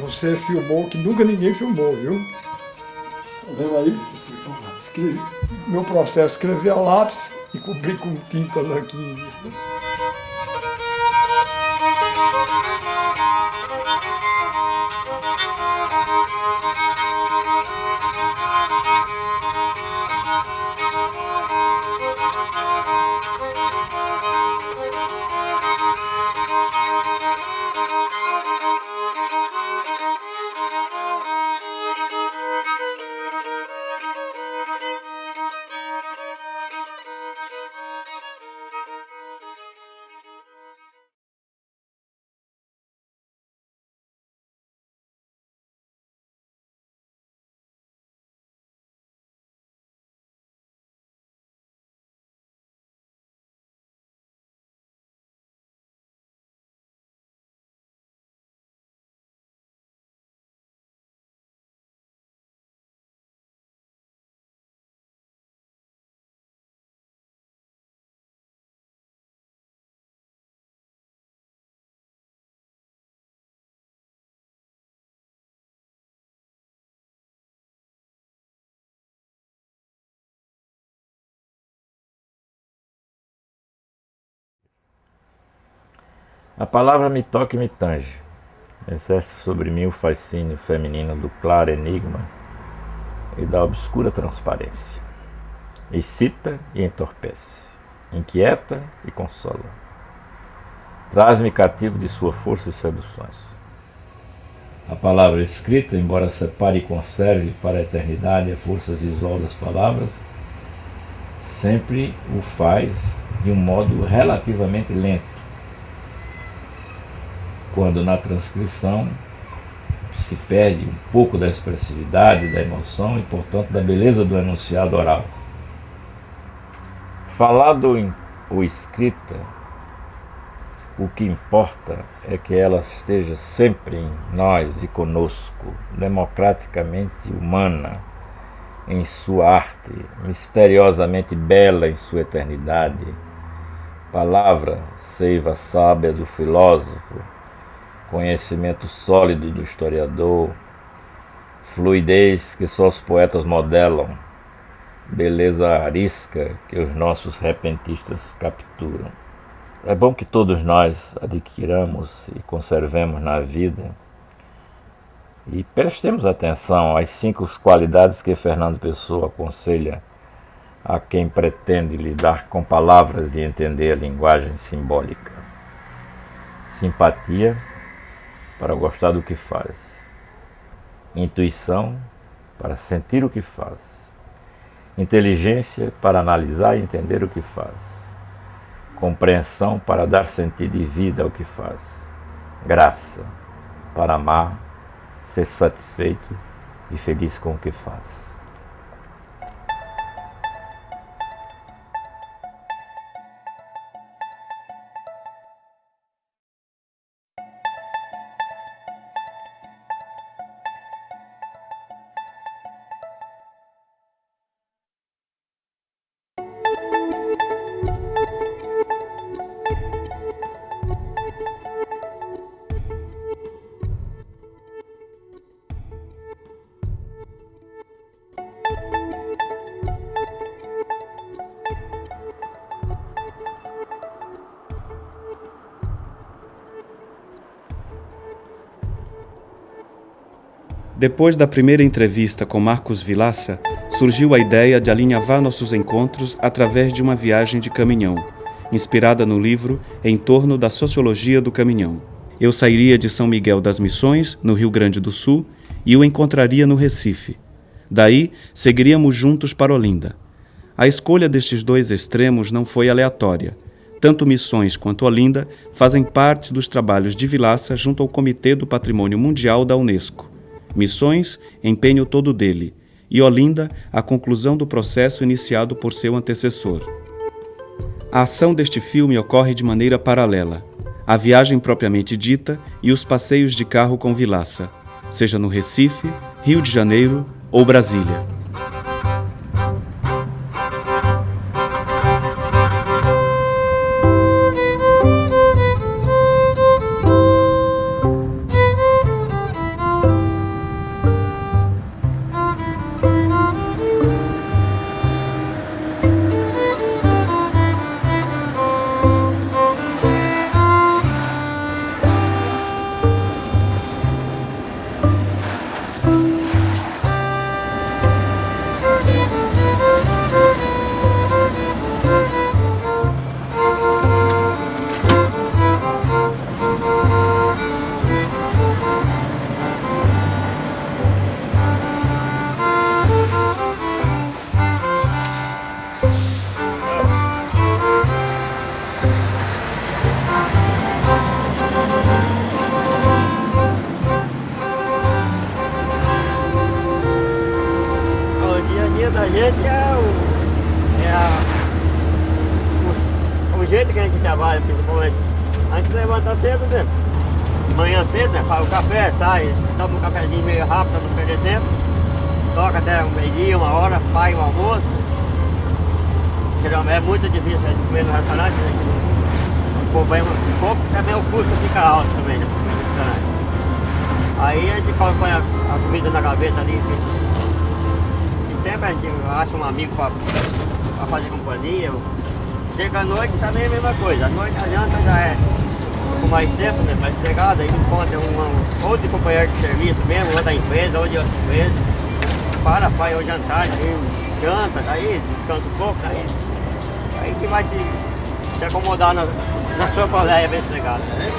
Você filmou que nunca ninguém filmou, viu? Lembra aí? Meu processo, escrever a lápis e cobrir com tinta nanquim. A palavra me toca e me tange, exerce sobre mim o fascínio feminino do claro enigma e da obscura transparência. Excita e entorpece, inquieta e consola. Traz-me cativo de sua força e seduções. A palavra escrita, embora separe e conserve para a eternidade a força visual das palavras, sempre o faz de um modo relativamente lento, quando na transcrição se perde um pouco da expressividade, da emoção e, portanto, da beleza do enunciado oral. Falado ou escrita, o que importa é que ela esteja sempre em nós e conosco, democraticamente humana em sua arte, misteriosamente bela em sua eternidade. Palavra, seiva sábia do filósofo, conhecimento sólido do historiador, fluidez que só os poetas modelam, beleza arisca que os nossos repentistas capturam. É bom que todos nós adquiramos e conservemos na vida e prestemos atenção às 5 qualidades que Fernando Pessoa aconselha a quem pretende lidar com palavras e entender a linguagem simbólica. Simpatia, para gostar do que faz. Intuição, para sentir o que faz. Inteligência, para analisar e entender o que faz. Compreensão, para dar sentido e vida ao que faz. Graça, para amar, ser satisfeito e feliz com o que faz. Depois da primeira entrevista com Marcos Vilaça, surgiu a ideia de alinhavar nossos encontros através de uma viagem de caminhão, inspirada no livro Em Torno da Sociologia do Caminhão. Eu sairia de São Miguel das Missões, no Rio Grande do Sul, e o encontraria no Recife. Daí, seguiríamos juntos para Olinda. A escolha destes 2 extremos não foi aleatória. Tanto Missões quanto Olinda fazem parte dos trabalhos de Vilaça junto ao Comitê do Patrimônio Mundial da Unesco. Missões, empenho todo dele, e Olinda, a conclusão do processo iniciado por seu antecessor. A ação deste filme ocorre de maneira paralela, a viagem propriamente dita e os passeios de carro com Vilaça, seja no Recife, Rio de Janeiro ou Brasília. Da gente o jeito que a gente trabalha, principalmente. A gente levanta cedo, né? Manhã cedo, né? Faz o café, sai, toma um cafezinho meio rápido para não perder tempo. Toca até um meio-dia, 1 hora, faz o almoço. É muito difícil a gente comer no restaurante, né? Pouco também o custo fica alto também, né? Aí a gente põe a comida na gaveta ali. Sempre a gente acha um amigo para fazer companhia. Chega à noite também é a mesma coisa. À noite a janta já é com mais tempo, né? Mais chegada, aí encontra ou de companheiro de serviço mesmo, ou da empresa, ou de outra empresa. Faz o jantar, aí, janta, daí descansa um pouco, daí a gente vai se acomodar na sua coleia bem chegada. Né?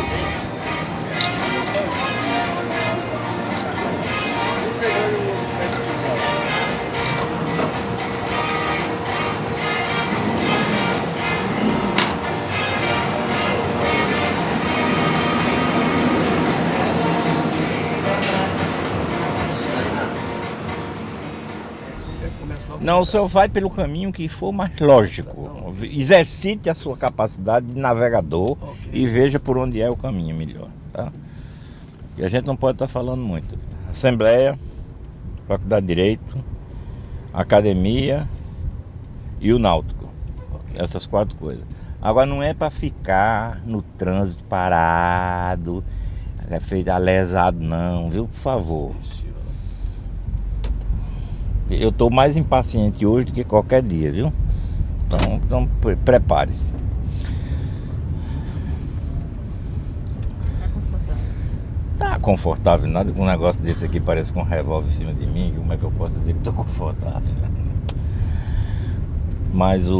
Não, o senhor vai pelo caminho que for mais lógico. Exercite a sua capacidade de navegador e veja por onde é o caminho melhor, tá? E a gente não pode estar falando muito. Assembleia, Faculdade de Direito, Academia e o Náutico. Essas 4 coisas. Agora não é para ficar no trânsito parado, feito alesado não, viu? Por favor. Eu estou mais impaciente hoje do que qualquer dia, viu? Então prepare-se. Tá confortável nada, com um negócio desse aqui parece com um revólver em cima de mim. Como é que eu posso dizer que estou confortável? Mas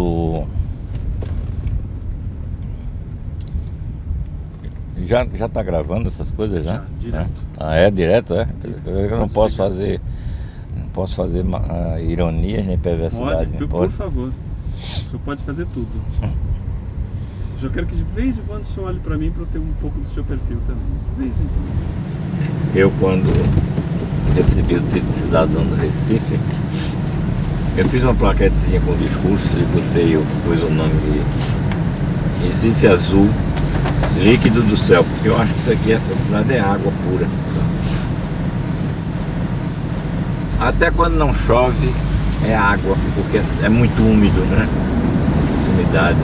Já tá gravando essas coisas já? Direto. Ah, é direto, é? Eu não posso fazer. Não posso fazer ironias nem perversidade. Por favor. O senhor pode fazer tudo. Eu quero que de vez em quando o senhor olhe para mim para eu ter um pouco do seu perfil também. De vez em quando. Eu, quando recebi o título de cidadão do Recife, eu fiz uma plaquetezinha com discurso e pus o nome de Recife Azul, líquido do céu, porque eu acho que isso aqui, essa cidade é água pura. Até quando não chove é água, porque é muito úmido, né? Umidade.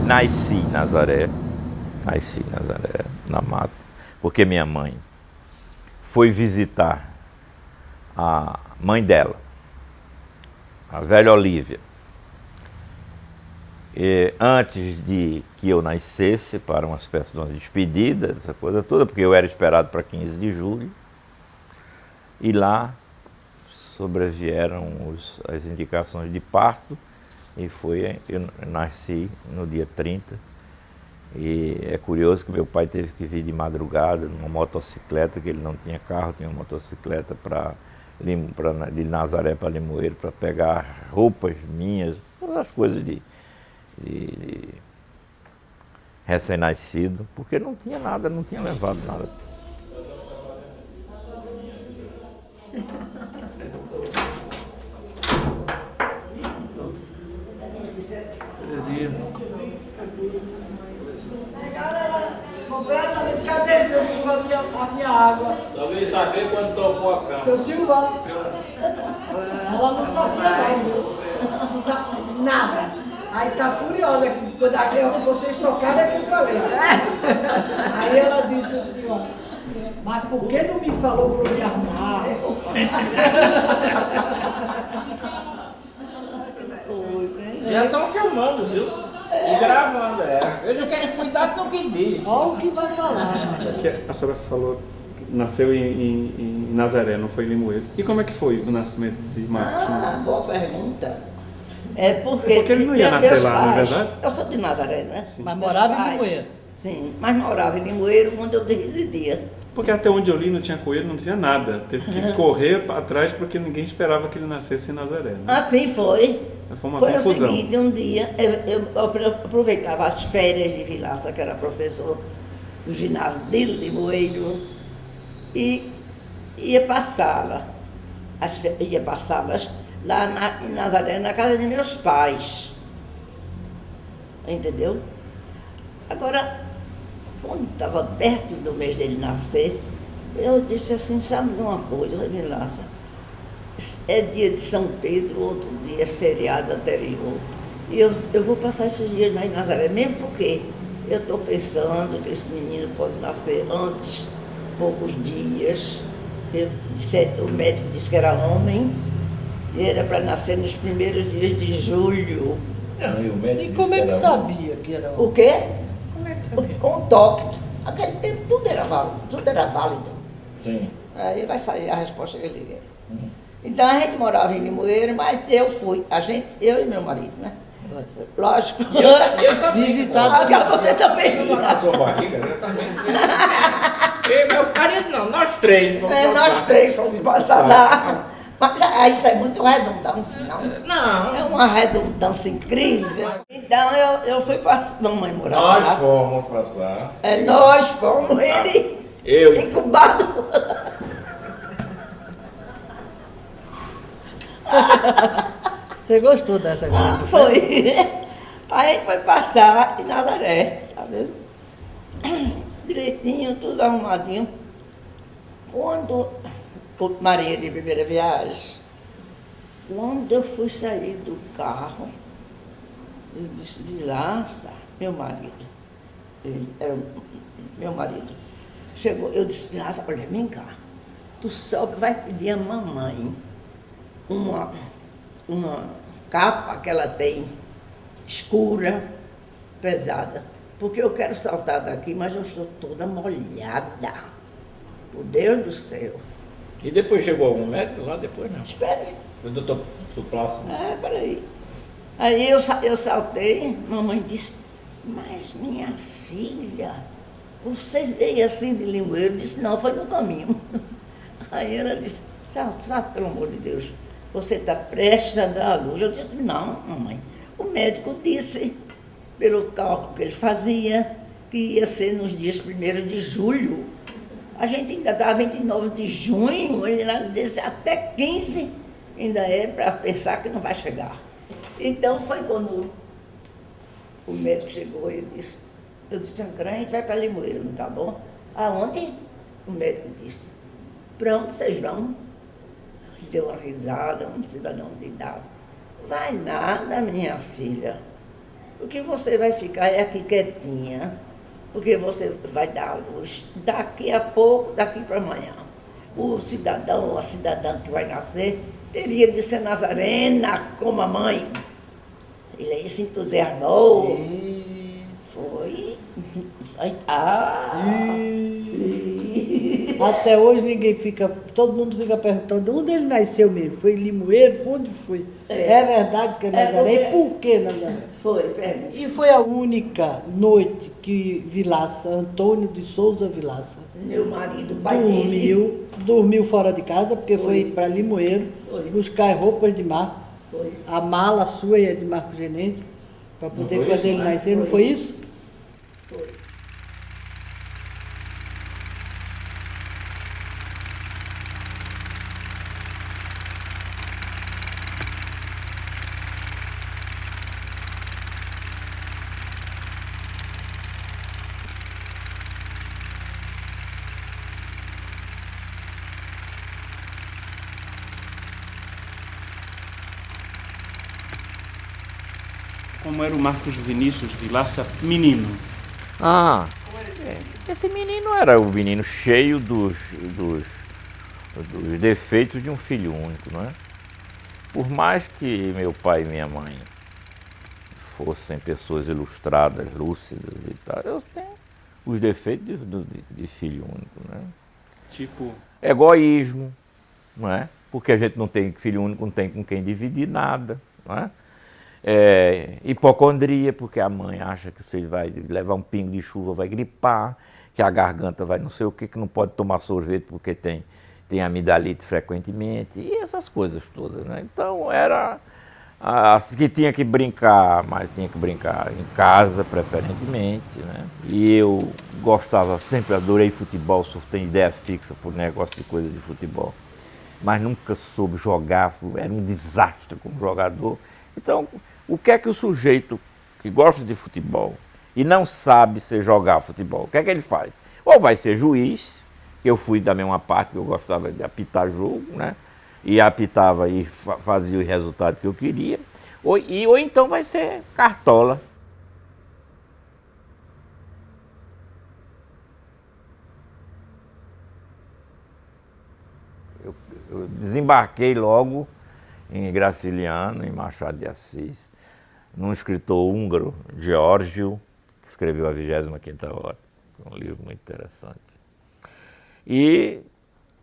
Nasci em Nazaré, na mata, porque minha mãe foi visitar a mãe dela, a velha Olívia. E antes de que eu nascesse, para uma espécie de uma despedida, essa coisa toda, porque eu era esperado para 15 de julho, e lá sobrevieram as indicações de parto, e eu nasci no dia 30, e é curioso que meu pai teve que vir de madrugada numa motocicleta, que ele não tinha carro, tinha uma motocicleta para de Nazaré para Limoeiro para pegar roupas minhas, todas as coisas de recém-nascido, porque não tinha nada, não tinha levado nada. Completamente, cadê seu Silva, a minha água? Só veio saber quando tocou a cama. Seu Silva, ela não sabia não, não sabe nada. Aí tá furiosa, que quando vocês tocaram é que eu falei. Aí ela disse assim, ó, mas por que não me falou para eu me arrumar? Já estão filmando, viu? E gravando, Eu já quero cuidar do que diz. Olha o que vai falar. Que a senhora falou que nasceu em Nazaré, não foi em Limoeiro. E como é que foi o nascimento de Marcos? Boa pergunta. Porque ele não ia nascer lá, não é verdade? Eu sou de Nazaré, né? Mas morava em Limoeiro. Sim, mas morava em Limoeiro, onde eu residia. Porque até onde eu li não tinha coelho, não tinha nada. Teve que correr atrás porque ninguém esperava que ele nascesse em Nazaré. Né? Assim foi. Foi uma Foi confusão. o seguinte, um dia eu aproveitava as férias de Vilaça, que era professor do ginásio de Limoeiro, e ia passá-las lá em Nazaré, na casa de meus pais. Entendeu? Agora, quando estava perto do mês dele nascer, eu disse assim, sabe de uma coisa, Vilaça? É dia de São Pedro, outro dia é feriado anterior. E eu vou passar esses dias lá em Nazaré, mesmo porque eu estou pensando que esse menino pode nascer antes, poucos dias. O médico disse que era homem, e era para nascer nos primeiros dias de julho. Não, e o médico E como é que disse sabia que era O quê? Como é que sabia? Com toque. Naquele tempo tudo era válido. Sim. Aí vai sair a resposta que ele quer. Então a gente morava em Limoeiro, mas eu e meu marido, né? Lógico. Eu também. Visitava. Você também ia. Na sua barriga, eu também. E meu marido não, nós três fomos Nós três fomos passar lá. Mas isso é muito redundância, não? Não, É uma redundância incrível. Então eu fui passar. Mamãe morava Nós lá. fomos passar. Nós fomos, ele Eu e incubado. Você gostou dessa grande? Foi. Aí a gente foi passar em Nazaré, sabe? Direitinho, tudo arrumadinho. Quando, Maria de primeira viagem, quando eu fui sair do carro, eu disse, Vilaça, meu marido, ele era meu marido, chegou, eu disse, Vilaça, olha, vem cá, tu sobe, vai pedir a mamãe uma capa que ela tem, escura, pesada, porque eu quero saltar daqui, mas eu estou toda molhada, por Deus do céu. E depois chegou algum médico lá? Depois não. Espera, Foi o doutor do Plácido. peraí. Aí eu saltei, mamãe disse, mas minha filha, você veio assim de Limoeiro? Eu disse, não, foi no caminho. Aí ela disse, salta, pelo amor de Deus, você está prestes a dar a luz. Eu disse, não, mamãe, o médico disse, pelo cálculo que ele fazia, que ia ser nos dias 1º de julho. A gente ainda está 29 de junho, ele lá disse, até 15 ainda é para pensar que não vai chegar. Então foi quando o médico chegou e eu disse, Ancrã, a gente vai para Limoeiro, não tá bom? Aonde? O médico disse, para onde vocês vão? Deu uma risada, um cidadão de idade. Vai nada, minha filha. O que você vai ficar é aqui quietinha, porque você vai dar a luz daqui a pouco, daqui para amanhã. O cidadão ou a cidadã que vai nascer teria de ser nazarena como a mãe. Ele aí se entusiasmou. Foi. Até hoje ninguém fica, todo mundo fica perguntando onde ele nasceu mesmo. Foi em Limoeiro? Onde foi? É verdade que é Nazaré? E por que Nazaré? Foi, pergunta. E foi a única noite que Vilaça, Antônio de Souza Vilaça, Meu marido, o pai dele. dormiu fora de casa porque foi para Limoeiro buscar roupas de Marco. A mala sua e a de Marco Genese, para poder, quando ele nascer, não foi isso? Foi. Como era o Marcos Vinícius Vilaça menino? Ah, esse menino era o menino cheio dos defeitos de um filho único, não é? Por mais que meu pai e minha mãe fossem pessoas ilustradas, lúcidas e tal, eu tenho os defeitos de filho único, né? Tipo? Egoísmo, não é? Porque a gente não tem filho único, não tem com quem dividir nada, não é? Hipocondria, porque a mãe acha que o filho vai levar um pingo de chuva, vai gripar, que a garganta vai não sei o que não pode tomar sorvete porque tem amidalite frequentemente, e essas coisas todas, né? Então era que tinha que brincar, mas tinha que brincar em casa, preferentemente, né? E eu gostava, sempre adorei futebol, só tenho ideia fixa por negócio de coisa de futebol, mas nunca soube jogar, era um desastre como jogador. Então, o que é que o sujeito que gosta de futebol e não sabe jogar futebol, o que é que ele faz? Ou vai ser juiz, que eu fui da mesma parte, que eu gostava de apitar jogo, né? E apitava e fazia o resultado que eu queria, ou então vai ser cartola. Eu desembarquei logo em Graciliano, em Machado de Assis, num escritor húngaro, Geórgio, que escreveu A 25ª Hora, um livro muito interessante. E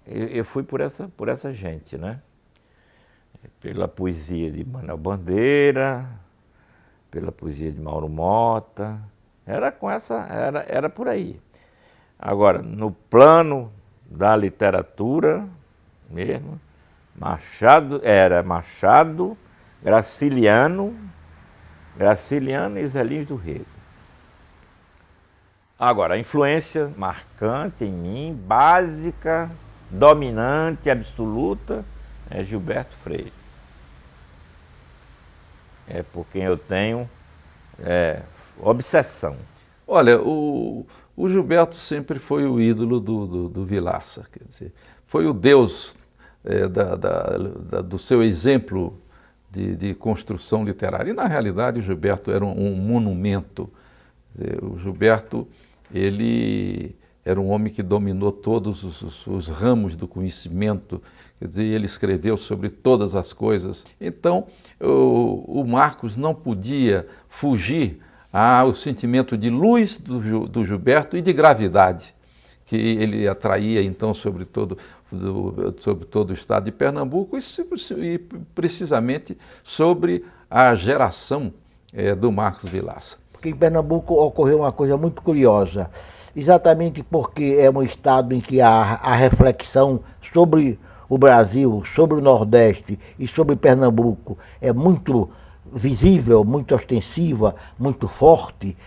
eu fui por essa gente, né? Pela poesia de Manuel Bandeira, pela poesia de Mauro Mota, era por aí. Agora, no plano da literatura mesmo, Machado, Graciliano e Zé Lins do Rego. Agora, a influência marcante em mim, básica, dominante, absoluta, é Gilberto Freire. É por quem eu tenho obsessão. Olha, o Gilberto sempre foi o ídolo do Vilaça, quer dizer, foi o deus do seu exemplo de construção literária. E, na realidade, o Gilberto era um monumento. O Gilberto, ele era um homem que dominou todos os ramos do conhecimento, quer dizer, ele escreveu sobre todas as coisas. Então, o Marcos não podia fugir ao sentimento de luz do Gilberto e de gravidade, que ele atraía, então, sobre todo o estado de Pernambuco e precisamente sobre a geração do Marcos Vilaça. Porque em Pernambuco ocorreu uma coisa muito curiosa, exatamente porque é um estado em que a reflexão sobre o Brasil, sobre o Nordeste e sobre Pernambuco é muito visível, muito ostensiva, muito forte.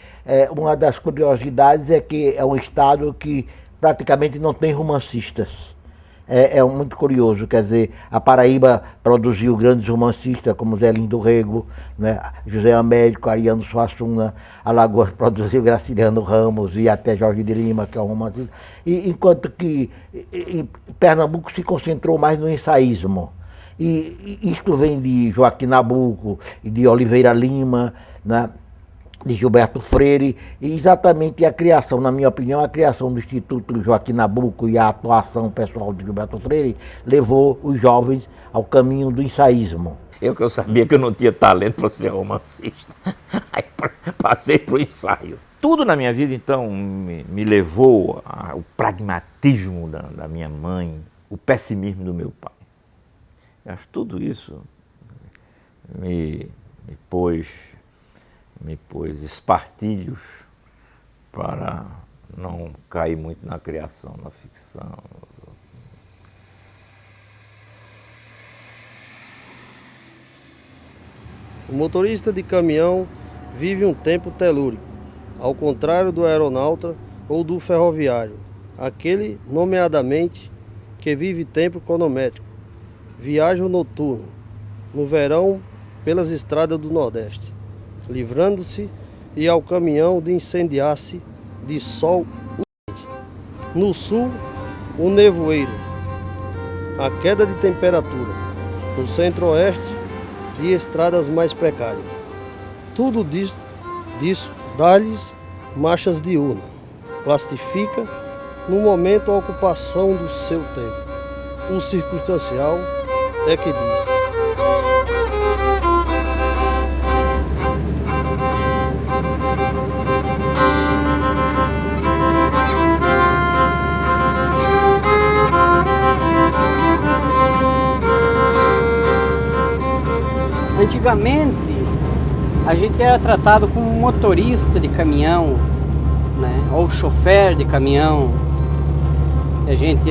Uma das curiosidades é que é um estado que praticamente não tem romancistas. É muito curioso, quer dizer, a Paraíba produziu grandes romancistas como Zé Lins do Rego, né, José Américo, Ariano Suassuna, Alagoas produziu Graciliano Ramos e até Jorge de Lima, que é um romancista, enquanto que em Pernambuco se concentrou mais no ensaísmo. E isto vem de Joaquim Nabuco, de Oliveira Lima, né, de Gilberto Freire, e exatamente a criação, na minha opinião, a criação do Instituto Joaquim Nabuco e a atuação pessoal de Gilberto Freire levou os jovens ao caminho do ensaísmo. Eu sabia que eu não tinha talento para ser romancista, aí passei para o ensaio. Tudo na minha vida, então, me levou ao pragmatismo da minha mãe, o pessimismo do meu pai. Eu acho que tudo isso me pôs espartilhos para não cair muito na criação, na ficção. O motorista de caminhão vive um tempo telúrico, ao contrário do aeronauta ou do ferroviário, aquele, nomeadamente, que vive tempo cronométrico, viaja noturno, no verão pelas estradas do Nordeste, livrando-se e ao caminhão de incendiar-se de sol quente. No sul, o nevoeiro, a queda de temperatura. No centro-oeste, de estradas mais precárias. Tudo disso dá-lhes marchas diurnas. Plastifica, no momento, a ocupação do seu tempo. O circunstancial é que diz. Antigamente, a gente era tratado como motorista de caminhão, né? Ou chofer de caminhão. A gente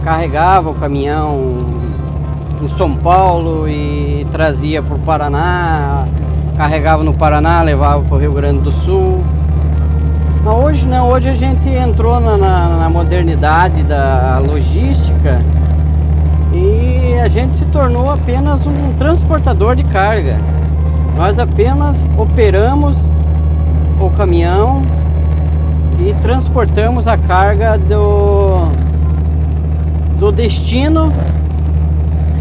carregava o caminhão em São Paulo e trazia para o Paraná, carregava no Paraná, levava para o Rio Grande do Sul. Mas hoje não, hoje a gente entrou na modernidade da logística e a gente se tornou apenas um transportador de carga. Nós apenas operamos o caminhão e transportamos a carga do destino,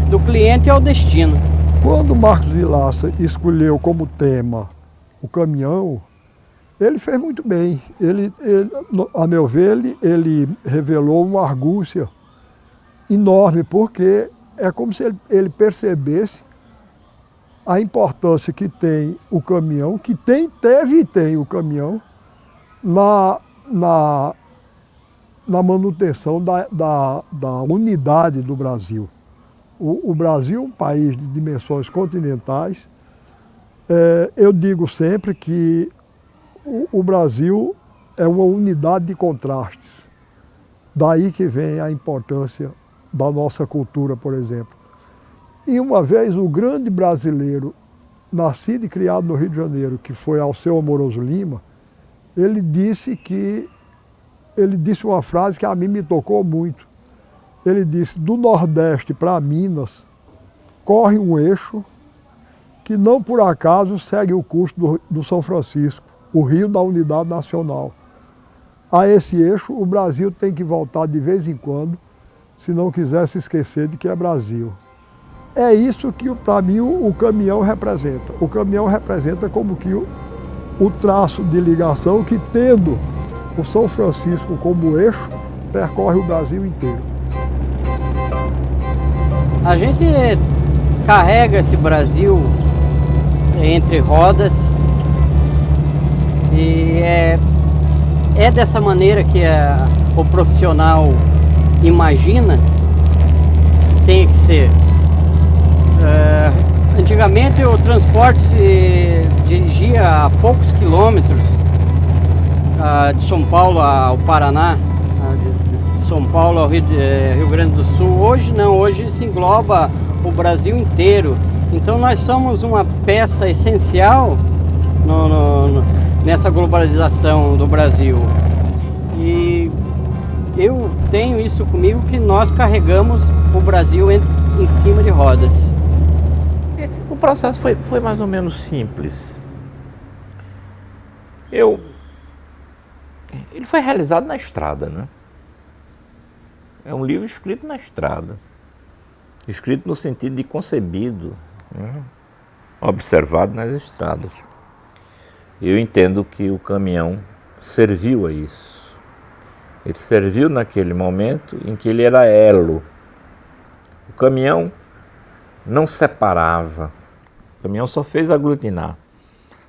do cliente ao destino. Quando Marcos Vilaça escolheu como tema o caminhão, ele fez muito bem. Ele, a meu ver, ele revelou uma argúcia enorme, porque é como se ele percebesse a importância que tem o caminhão, que teve e tem o caminhão, na manutenção da unidade do Brasil. O Brasil é um país de dimensões continentais. Eu digo sempre que o Brasil é uma unidade de contrastes. Daí que vem a importância da nossa cultura, por exemplo. E uma vez o grande brasileiro, nascido e criado no Rio de Janeiro, que foi Alceu Amoroso Lima, ele disse uma frase que a mim me tocou muito. Ele disse: do Nordeste para Minas corre um eixo que não por acaso segue o curso do São Francisco, o rio da unidade nacional. A esse eixo o Brasil tem que voltar de vez em quando, se não quiser se esquecer de que é Brasil. É isso que, para mim, o caminhão representa. O caminhão representa como que o traço de ligação que, tendo o São Francisco como eixo, percorre o Brasil inteiro. A gente carrega esse Brasil entre rodas e é dessa maneira que o profissional imagina que tem que ser. Antigamente o transporte se dirigia a poucos quilômetros de São Paulo ao Paraná, de São Paulo ao Rio Grande do Sul. Hoje não, hoje se engloba o Brasil inteiro. Então nós somos uma peça essencial nessa globalização do Brasil. E eu tenho isso comigo, que nós carregamos o Brasil em cima de rodas. O processo foi mais ou menos simples. Ele foi realizado na estrada, né? É um livro escrito na estrada. Escrito no sentido de concebido, né? Observado nas estradas. Eu entendo que o caminhão serviu a isso. Ele serviu naquele momento em que ele era elo. O caminhão não separava. O caminhão só fez aglutinar,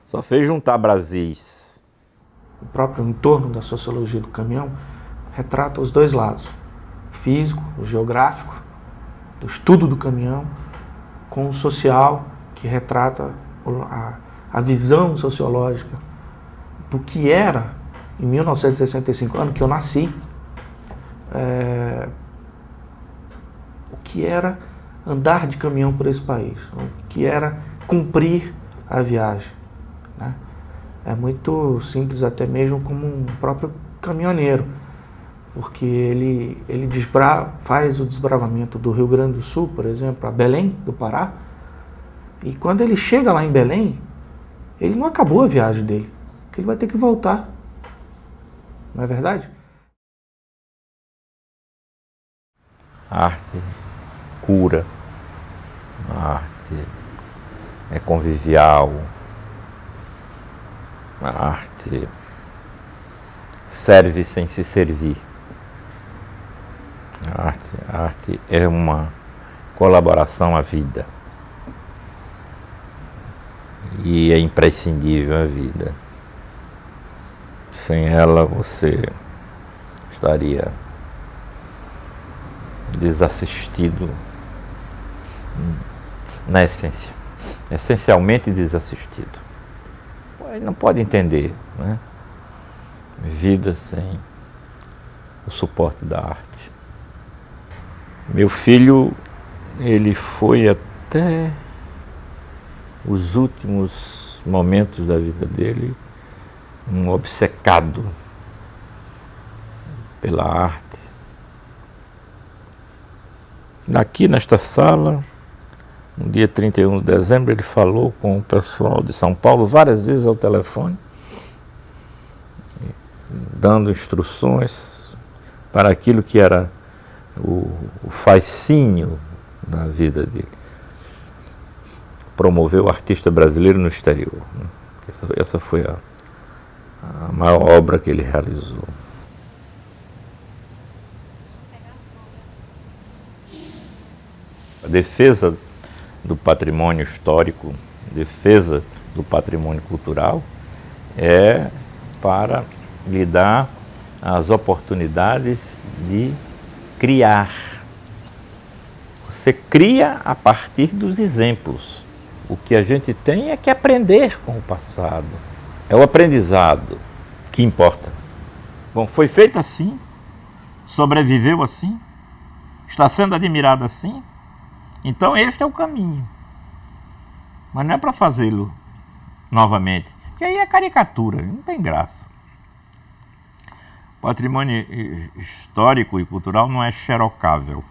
só fez juntar Brasis. O próprio entorno da sociologia do caminhão retrata os dois lados, o físico, o geográfico, do estudo do caminhão, com o social, que retrata a visão sociológica do que era em 1965, ano que eu nasci, o que era andar de caminhão por esse país, o que era cumprir a viagem, né? É muito simples, até mesmo como um próprio caminhoneiro, porque ele faz o desbravamento do Rio Grande do Sul, por exemplo, a Belém do Pará, e quando ele chega lá em Belém, ele não acabou a viagem dele, porque ele vai ter que voltar. Não é verdade? A arte cura, a arte é convivial, a arte serve sem se servir. A arte é uma colaboração à vida e é imprescindível à vida. Sem ela você estaria desassistido na essência, essencialmente desassistido. Ele não pode entender, né? Vida sem o suporte da arte. Meu filho, ele foi até os últimos momentos da vida dele um obcecado pela arte. Aqui nesta sala, no dia 31 de dezembro, ele falou com o pessoal de São Paulo várias vezes ao telefone, dando instruções para aquilo que era o fascínio da vida dele. Promoveu o artista brasileiro no exterior, né? Essa foi a maior obra que ele realizou. A defesa do patrimônio histórico, defesa do patrimônio cultural é para lhe dar as oportunidades de criar. Você cria a partir dos exemplos. O que a gente tem é que aprender com o passado. É o aprendizado que importa. Bom, foi feito assim, sobreviveu assim, está sendo admirado assim, então este é o caminho. Mas não é para fazê-lo novamente, porque aí é caricatura, não tem graça. Patrimônio histórico e cultural não é xerocável.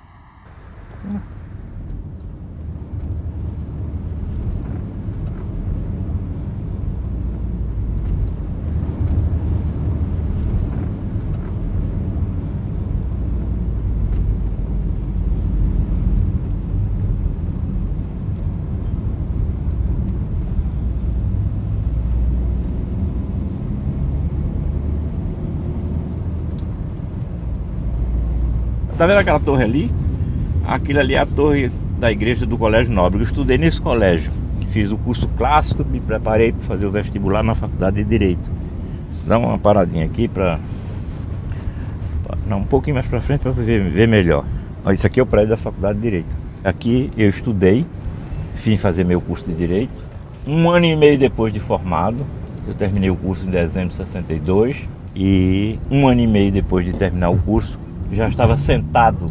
Tá vendo aquela torre ali? Aquilo ali é a torre da igreja do Colégio Nóbrega. Eu estudei nesse colégio. Fiz o curso clássico, me preparei para fazer o vestibular na Faculdade de Direito. Dá uma paradinha aqui para... Não, um pouquinho mais para frente para ver melhor. Isso aqui é o prédio da Faculdade de Direito. Aqui eu estudei, vim fazer meu curso de Direito. 1 ano e meio depois de formado, eu terminei o curso em dezembro de 62. E 1 ano e meio depois de terminar o curso, já estava sentado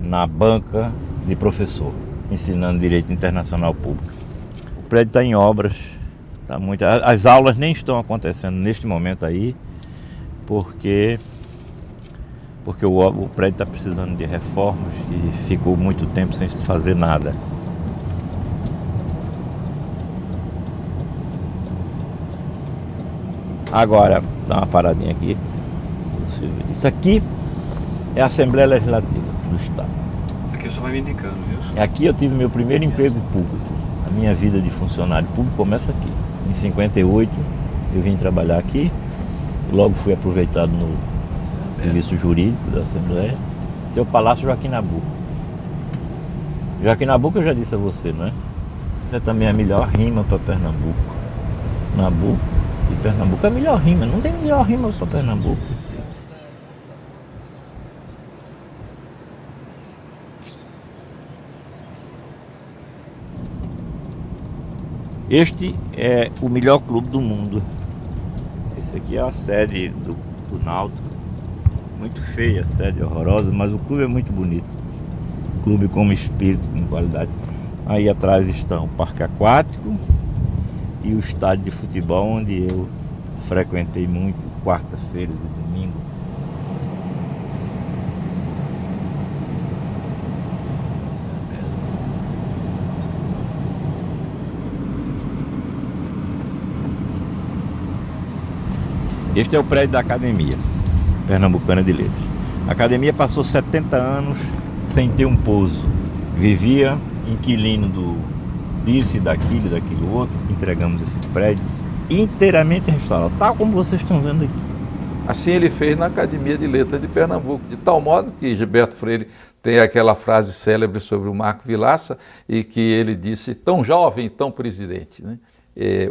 na banca de professor, ensinando Direito Internacional Público. O prédio está em obras, tá muito... As aulas nem estão acontecendo neste momento aí, porque o prédio está precisando de reformas e ficou muito tempo sem se fazer nada. Agora, dá uma paradinha aqui. Isso aqui é a Assembleia Legislativa do Estado. Aqui só vai me indicando, viu? Aqui eu tive meu primeiro emprego público. A minha vida de funcionário público começa aqui. Em 58 eu vim trabalhar aqui. Logo fui aproveitado no serviço jurídico da Assembleia. Esse é o Palácio Joaquim Nabuco. Joaquim Nabuco eu já disse a você, não é? É também a melhor rima para Pernambuco. Nabuco e Pernambuco é a melhor rima. Não tem melhor rima para Pernambuco. Este é o melhor clube do mundo. Essa aqui é a sede do Náutico. Muito feia, a sede horrorosa, mas o clube é muito bonito. O clube como espírito, com qualidade. Aí atrás estão o parque aquático e o estádio de futebol, onde eu frequentei muito quarta-feiras e domingo. Este é o prédio da Academia Pernambucana de Letras. A Academia passou 70 anos sem ter um pouso. Vivia inquilino disso e daquilo outro. Entregamos esse prédio inteiramente restaurado, tal como vocês estão vendo aqui. Assim ele fez na Academia de Letras de Pernambuco, de tal modo que Gilberto Freire tem aquela frase célebre sobre o Marco Vilaça e que ele disse, tão jovem, tão presidente, né?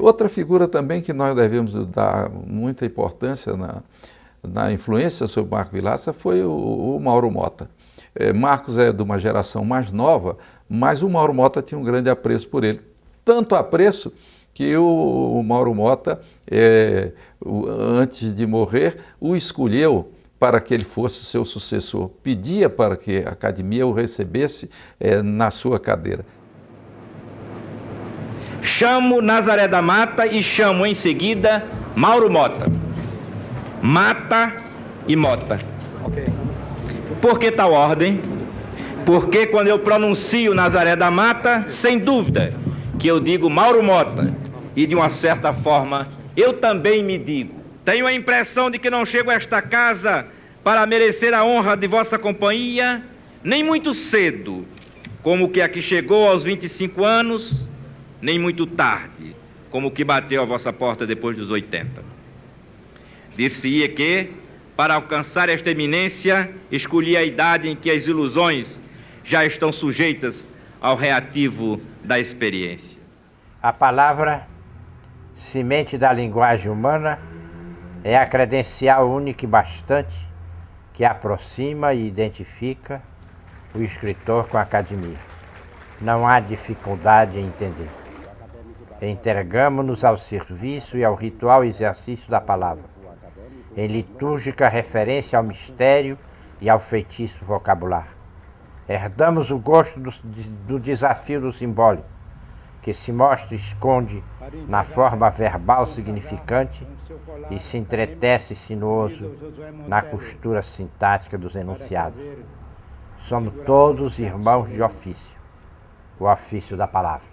Outra figura também que nós devemos dar muita importância na influência sobre Marco Vilaça foi o Mauro Mota. Marcos é de uma geração mais nova, mas o Mauro Mota tinha um grande apreço por ele. Tanto apreço que o Mauro Mota, antes de morrer, o escolheu para que ele fosse seu sucessor. Pedia para que a Academia o recebesse na sua cadeira. Chamo Nazaré da Mata e chamo em seguida Mauro Mota. Mata e Mota. Okay. Por que tal ordem? Porque quando eu pronuncio Nazaré da Mata, sem dúvida que eu digo Mauro Mota. E de uma certa forma, eu também me digo. Tenho a impressão de que não chego a esta casa para merecer a honra de vossa companhia, nem muito cedo, como o que aqui chegou aos 25 anos, nem muito tarde, como o que bateu à vossa porta depois dos 80. Disse-ia que, para alcançar esta eminência, escolhi a idade em que as ilusões já estão sujeitas ao reativo da experiência. A palavra, semente da linguagem humana, é a credencial única e bastante que aproxima e identifica o escritor com a academia. Não há dificuldade em entender. Entregamo-nos ao serviço e ao ritual exercício da palavra, em litúrgica referência ao mistério e ao feitiço vocabular. Herdamos o gosto do desafio do simbólico, que se mostra e esconde na forma verbal significante e se entretece sinuoso na costura sintática dos enunciados. Somos todos irmãos de ofício, o ofício da palavra.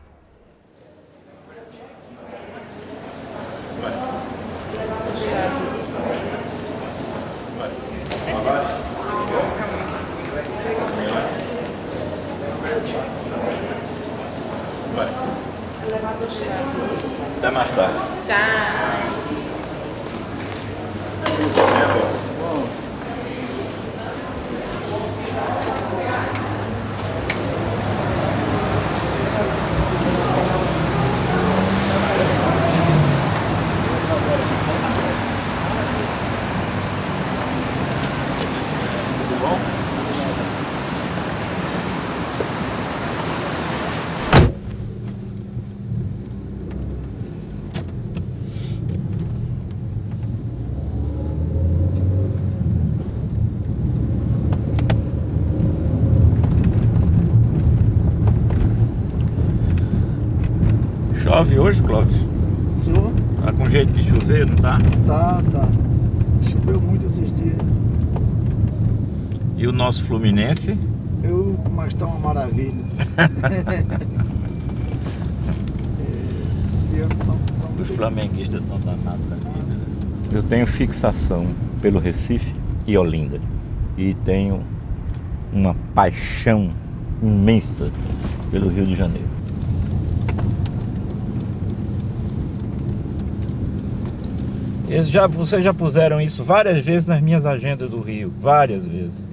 Até mais tarde. Tchau. Chove hoje, Clóvis? Senhor? Tá com jeito de chover, não tá? Tá. Choveu muito esses dias. E o nosso Fluminense? Mas tá uma maravilha. Esse ano Os flamenguistas estão danados da vida. Eu tenho fixação pelo Recife e Olinda. E tenho uma paixão imensa pelo Rio de Janeiro. Vocês já puseram isso várias vezes nas minhas agendas do Rio, várias vezes.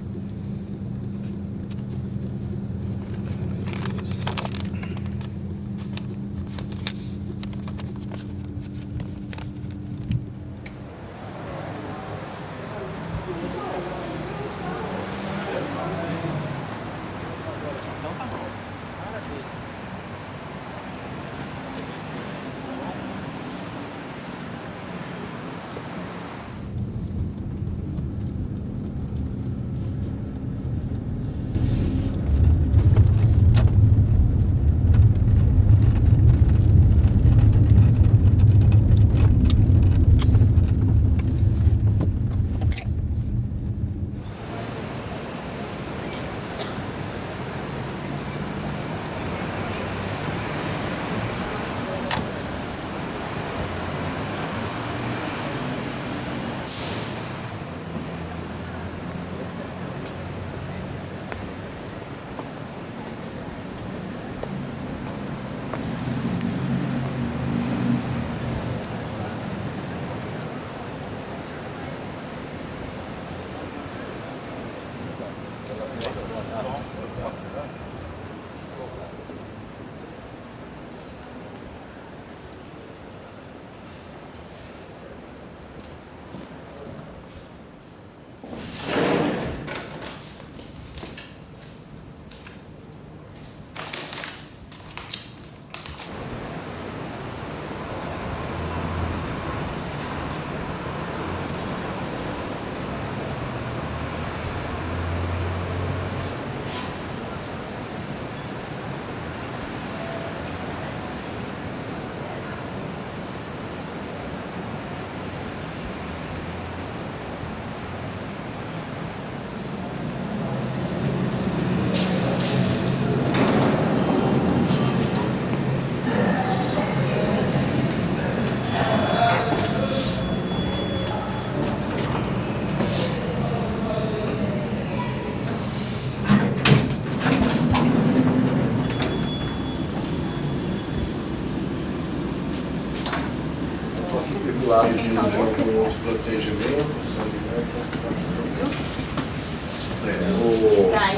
efetuado esse jogo com outro procedimento?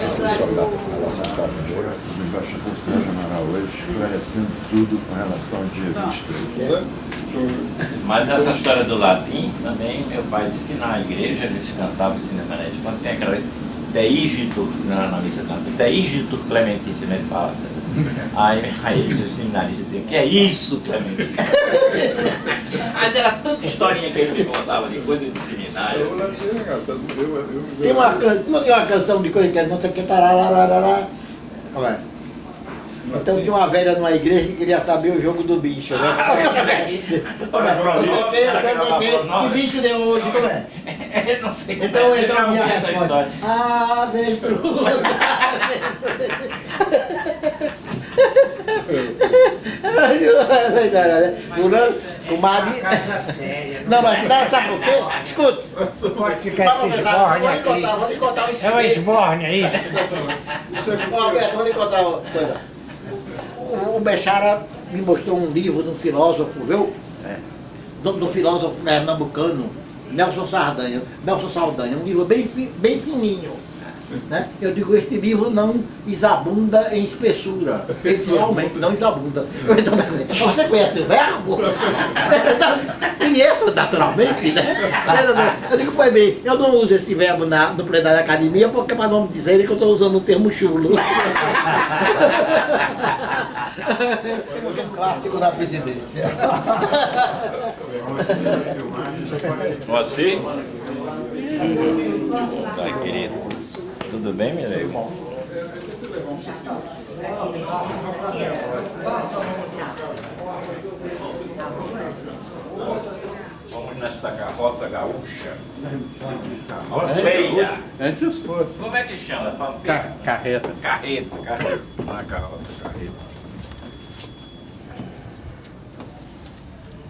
Essa história da relação com o Moura, o embaixador Sérgio Amaral hoje esclarecendo tudo com relação ao dia 23. Mas nessa história do latim, também meu pai disse que na igreja eles cantavam o Cinemanet, quando tem aquela Teígito, na missa canta, Teígito Clementíssimo, ele fala. Aí os seminaristas diziam, que é isso, Clementíssimo? Mas era tanta historinha que ele me contava de coisa de seminário. Assim. Não tem uma canção de coisa que não sei o que, tararararará. Como é? Então tinha uma velha numa igreja que queria saber o jogo do bicho, né? Que bicho deu hoje, como é? Não sei. Então minha resposta. Avestruz. Essa história, né? O Madi. Casa séria. Não, mas sabe por quê? Escuta. Pode ficar esse esborne aqui. Vou lhe contar um É uma esborne aí. Alberto, vou lhe contar uma coisa. O Bechara me mostrou um livro de um filósofo, viu? Do filósofo pernambucano, Nelson Saldanha, um livro bem fininho. Né? Eu digo, esse livro não exabunda em espessura. Ele disse, realmente, não exabunda. Então, você conhece o verbo? Conheço, naturalmente, né? Eu digo, pois bem, eu não uso esse verbo no plenário da academia, porque para não me dizerem que eu estou usando o termo chulo. Temos um clássico da presidência. Você? Tá, querido. Tudo bem, meu irmão? Vamos nesta carroça gaúcha. Feia. Antes fosse. Como é que chama? Carreta. Carreta. Na carroça, carreta.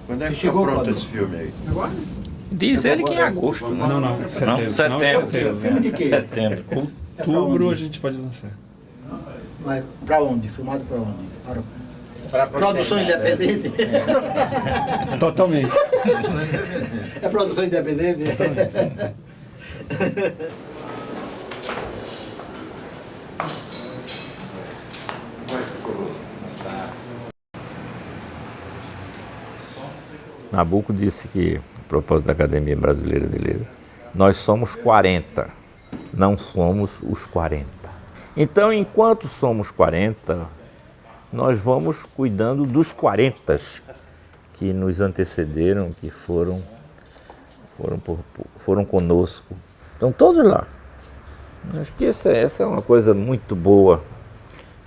Quando é que chegou pronto esse filme aí? Diz ele que em agosto. Né? Não, setembro. Setembro. Filme de quê? Setembro. Outubro a gente pode lançar. Mas pra onde? Filmado pra onde? Para produção independente? Totalmente. É produção independente? Nabucco disse que, a propósito da Academia Brasileira de Letras, nós somos 40, não somos os 40. Então, enquanto somos 40, nós vamos cuidando dos 40 que nos antecederam, que foram conosco. Estão todos lá. Acho que essa é uma coisa muito boa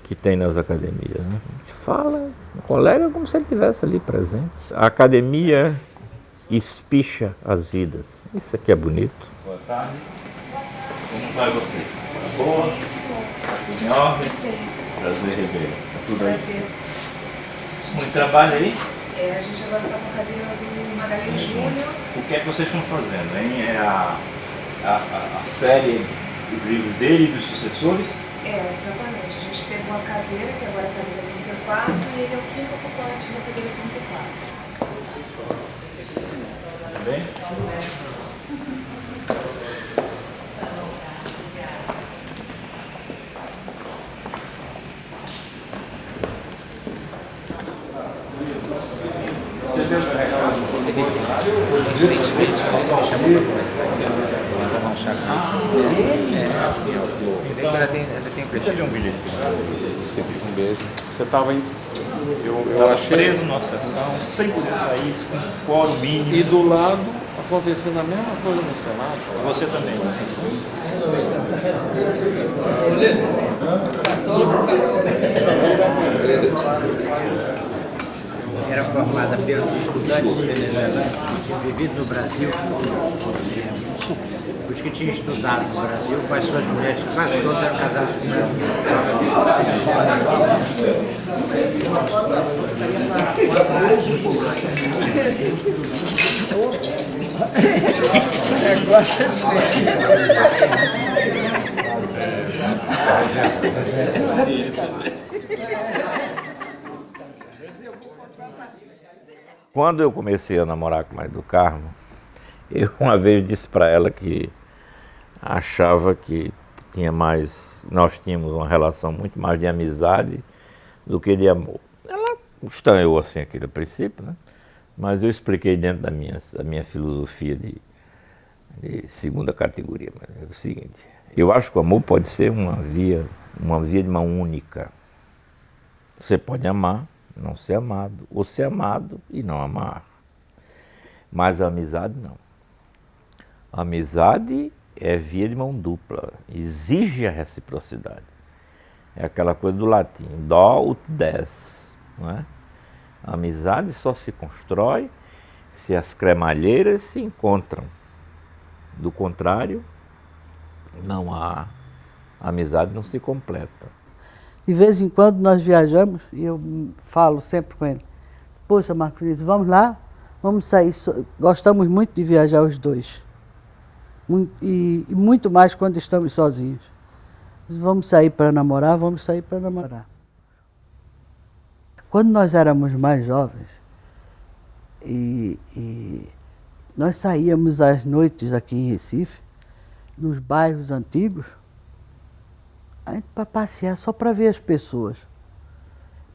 que tem nas academias. Né? A gente fala, o colega, como se ele estivesse ali presente. A academia espicha as vidas. Isso aqui é bonito. Boa tarde. Como vai você? Tá boa? Tá tudo em ordem? Prazer rever. Tá tudo aí? Prazer. Muito trabalho aí? A gente agora está com a cadeira do Magalhães Júnior. O que é que vocês estão fazendo, hein? É a série dos livros dele e dos sucessores? Exatamente. A gente pegou a cadeira, que agora é a cadeira 34, e ele é o quinto ocupante da cadeira 34. Tudo bem? Precisa de um bilhete. Você fica um beijo. Você estava em. Eu achei. Preso na sessão, sem poder sair, com quórum mínimo. E do lado, acontecendo a mesma coisa no Senado. Você também, na Era formada pelos estudantes venezuelanos que tinham vivido no Brasil, os que tinham estudado no Brasil, com as suas mulheres, quase todas eram casadas com brasileiros. sessão. Quando eu comecei a namorar com Maria do Carmo, eu uma vez disse para ela que achava que nós tínhamos uma relação muito mais de amizade do que de amor. Ela estranhou assim aquele princípio, né? Mas eu expliquei dentro da minha filosofia de segunda categoria. É o seguinte, eu acho que o amor pode ser uma via de mão única. Você pode amar, não ser amado, ou ser amado e não amar. Mas a amizade não. A amizade é via de mão dupla, exige a reciprocidade. É aquela coisa do latim, dó ut des, não é? A amizade só se constrói se as cremalheiras se encontram. Do contrário, a amizade não se completa. De vez em quando nós viajamos, e eu falo sempre com ele, poxa, Marcos Vinícius, vamos lá, vamos sair. Gostamos muito de viajar os dois. E muito mais quando estamos sozinhos. Vamos sair para namorar, vamos sair para namorar. Quando nós éramos mais jovens, e nós saíamos às noites aqui em Recife, nos bairros antigos, para passear, só para ver as pessoas.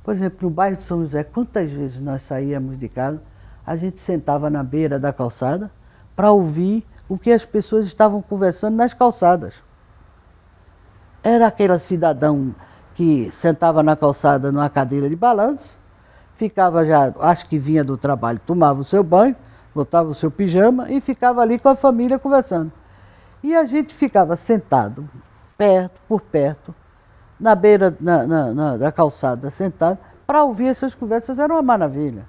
Por exemplo, no bairro de São José, quantas vezes nós saíamos de casa, a gente sentava na beira da calçada para ouvir o que as pessoas estavam conversando nas calçadas. Era aquele cidadão que sentava na calçada numa cadeira de balanço, ficava já, acho que vinha do trabalho, tomava o seu banho, botava o seu pijama e ficava ali com a família conversando. E a gente ficava sentado, perto por perto, na beira da calçada, sentado, para ouvir essas conversas, era uma maravilha.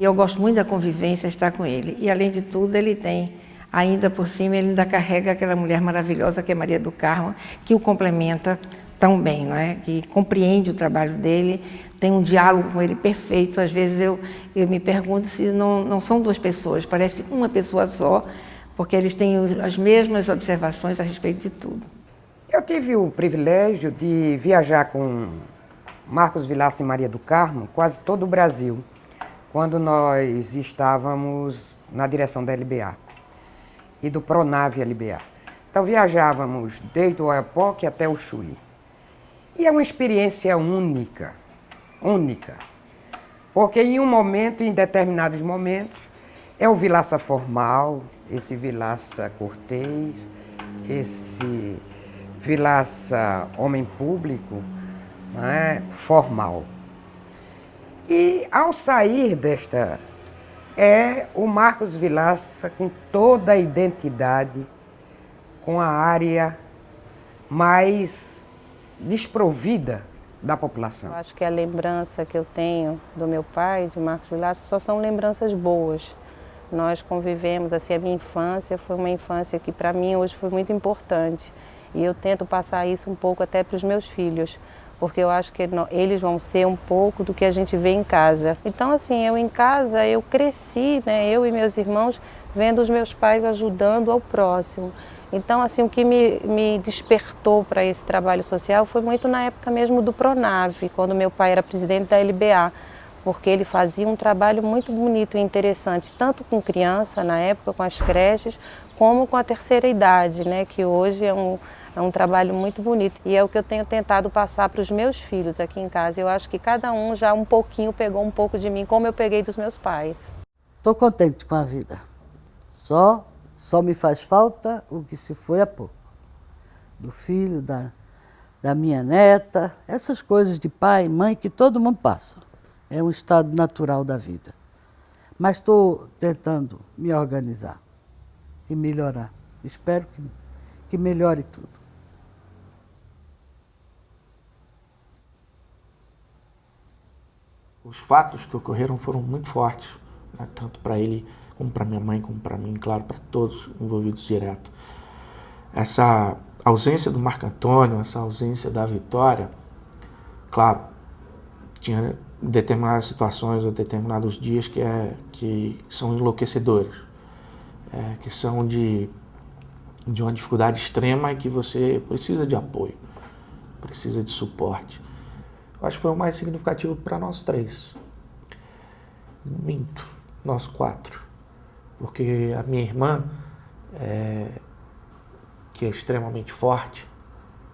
Eu gosto muito da convivência, estar com ele. E, além de tudo, ele tem, ainda por cima, ele ainda carrega aquela mulher maravilhosa que é Maria do Carmo, que o complementa tão bem, não é? Que compreende o trabalho dele, tem um diálogo com ele perfeito. Às vezes eu me pergunto se não são duas pessoas, parece uma pessoa só, porque eles têm as mesmas observações a respeito de tudo. Eu tive o privilégio de viajar com Marcos Vilaça e Maria do Carmo quase todo o Brasil, quando nós estávamos na direção da LBA e do Pronave LBA. Então viajávamos desde o Oiapoque até o Chuí. E é uma experiência única, porque em determinados momentos, é o Vilaça formal, esse Vilaça cortês, esse Vilaça homem público, né, formal. E ao sair é o Marcos Vilaça com toda a identidade, com a área mais desprovida da população. Eu acho que a lembrança que eu tenho do meu pai, de Marcos Vilaça, só são lembranças boas. Nós convivemos, assim, a minha infância foi uma infância que para mim hoje foi muito importante. E eu tento passar isso um pouco até para os meus filhos, porque eu acho que eles vão ser um pouco do que a gente vê em casa. Então, assim, eu em casa, eu cresci, né, eu e meus irmãos, vendo os meus pais ajudando ao próximo. Então, assim, o que me despertou para esse trabalho social foi muito na época mesmo do Pronave, quando meu pai era presidente da LBA, porque ele fazia um trabalho muito bonito e interessante, tanto com criança, na época, com as creches, como com a terceira idade, né, que hoje é um trabalho muito bonito. E é o que eu tenho tentado passar para os meus filhos aqui em casa. Eu acho que cada um já um pouquinho pegou um pouco de mim, como eu peguei dos meus pais. Estou contente com a vida. Só me faz falta o que se foi há pouco. Do filho, da minha neta, essas coisas de pai, mãe, que todo mundo passa. É um estado natural da vida. Mas estou tentando me organizar e melhorar. Espero que melhore tudo. Os fatos que ocorreram foram muito fortes, né? Tanto para ele, como para minha mãe, como para mim, claro, para todos envolvidos direto. Essa ausência do Marco Antônio, essa ausência da Vitória, claro, tinha determinadas situações ou determinados dias que são enlouquecedores, que são de uma dificuldade extrema e que você precisa de apoio, precisa de suporte. Eu acho que foi o mais significativo para nós três. Minto. nós 4. Porque a minha irmã, que é extremamente forte,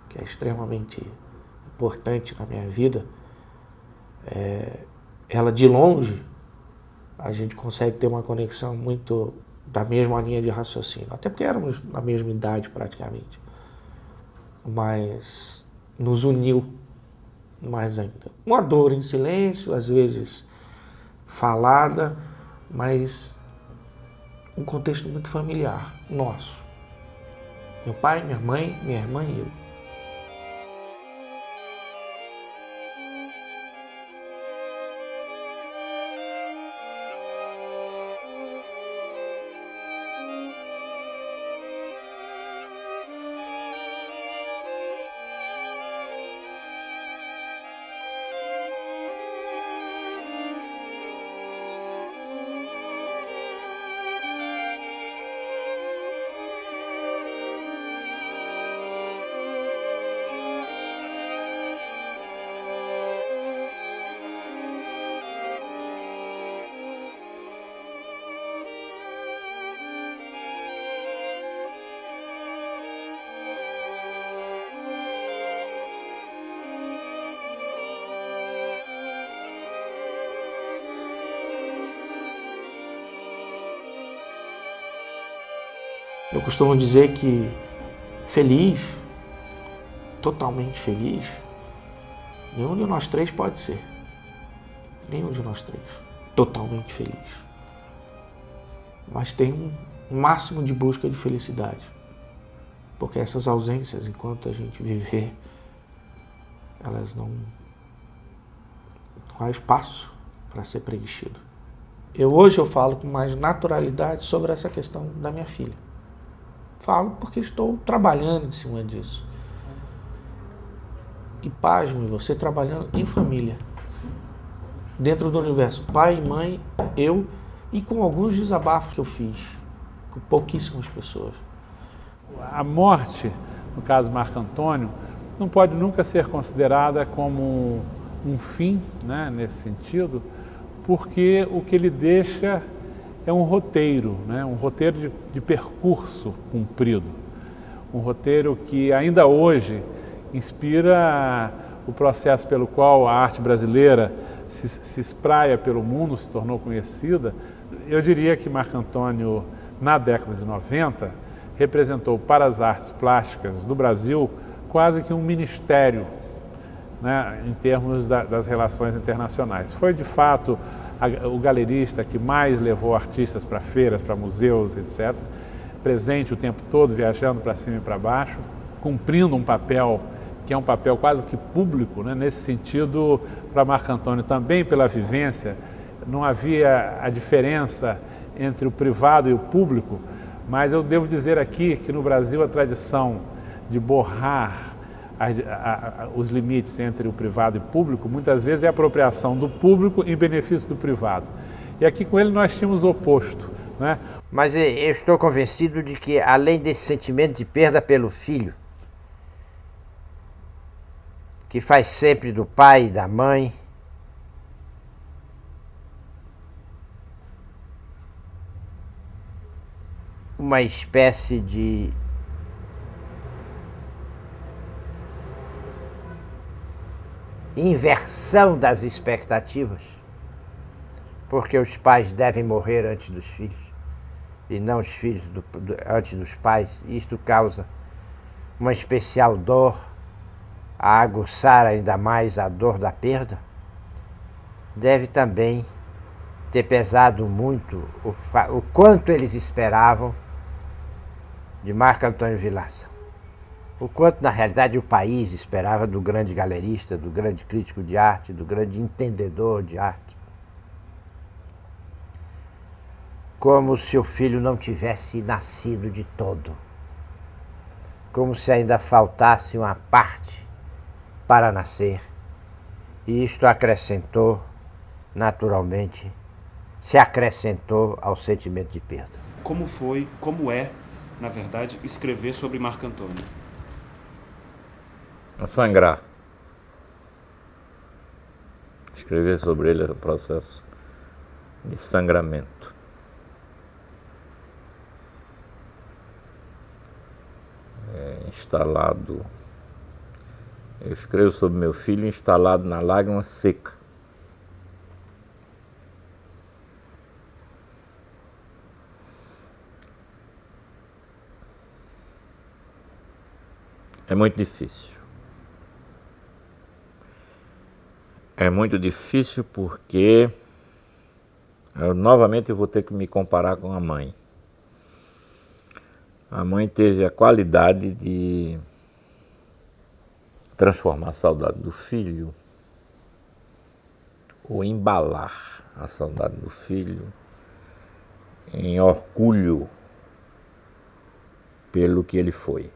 que é extremamente importante na minha vida, ela de longe, a gente consegue ter uma conexão muito da mesma linha de raciocínio. Até porque éramos na mesma idade praticamente. Mas nos uniu mais ainda. Uma dor em silêncio, às vezes falada, mas um contexto muito familiar, nosso. Meu pai, minha mãe, minha irmã e eu. Eu costumo dizer que feliz, totalmente feliz, nenhum de nós 3 pode ser. Nenhum de nós 3. Totalmente feliz. Mas tem um máximo de busca de felicidade. Porque essas ausências, enquanto a gente viver, elas não há espaço para ser preenchido. Hoje eu falo com mais naturalidade sobre essa questão da minha filha. Falo porque estou trabalhando em cima disso. E pasme, você trabalhando em família. Dentro do universo. Pai, mãe, eu e com alguns desabafos que eu fiz. Com pouquíssimas pessoas. A morte, no caso Marco Antônio, não pode nunca ser considerada como um fim, né, nesse sentido, porque o que ele deixa é um roteiro, né? Um roteiro de percurso cumprido. Um roteiro que ainda hoje inspira o processo pelo qual a arte brasileira se espraia pelo mundo, se tornou conhecida. Eu diria que Marco Antônio, na década de 90, representou para as artes plásticas do Brasil quase que um ministério, né, em termos das relações internacionais. Foi, de fato, o galerista que mais levou artistas para feiras, para museus, etc., presente o tempo todo, viajando para cima e para baixo, cumprindo um papel que é um papel quase que público, né? Nesse sentido, para Marco Antônio também pela vivência, não havia a diferença entre o privado e o público, mas eu devo dizer aqui que no Brasil a tradição de borrar os limites entre o privado e o público, muitas vezes é a apropriação do público em benefício do privado. E aqui com ele nós tínhamos o oposto, né? Mas eu estou convencido de que, além desse sentimento de perda pelo filho, que faz sempre do pai e da mãe, uma espécie de inversão das expectativas, porque os pais devem morrer antes dos filhos e não os filhos antes dos pais. Isto causa uma especial dor, a aguçar ainda mais a dor da perda. Deve também ter pesado muito o quanto eles esperavam de Marco Antônio Vilaça. O quanto, na realidade, o país esperava do grande galerista, do grande crítico de arte, do grande entendedor de arte. Como se o filho não tivesse nascido de todo. Como se ainda faltasse uma parte para nascer. E isto acrescentou, naturalmente, se acrescentou ao sentimento de perda. Como foi, como é, na verdade, escrever sobre Marco Antônio? A sangrar. Escrever sobre ele é um processo de sangramento. Instalado, eu escrevo sobre meu filho instalado na lágrima seca. É muito difícil. É muito difícil porque novamente eu vou ter que me comparar com a mãe. A mãe teve a qualidade de transformar a saudade do filho, ou embalar a saudade do filho em orgulho pelo que ele foi.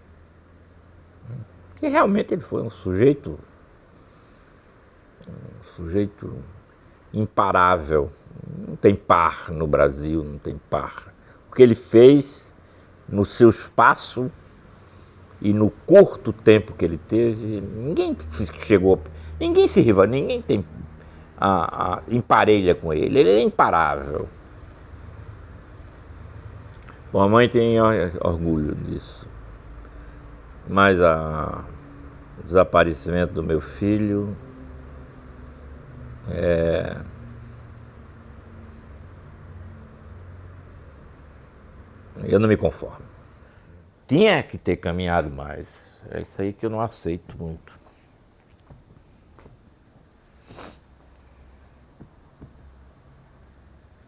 Que realmente ele foi um sujeito imparável. Não tem par no Brasil, não tem par. O que ele fez no seu espaço e no curto tempo que ele teve, ninguém chegou, ninguém se riva, ninguém tem emparelha com ele é imparável. Bom, a mãe tem orgulho disso, mas o desaparecimento do meu filho eu não me conformo. Tinha que ter caminhado mais. É isso aí que eu não aceito muito.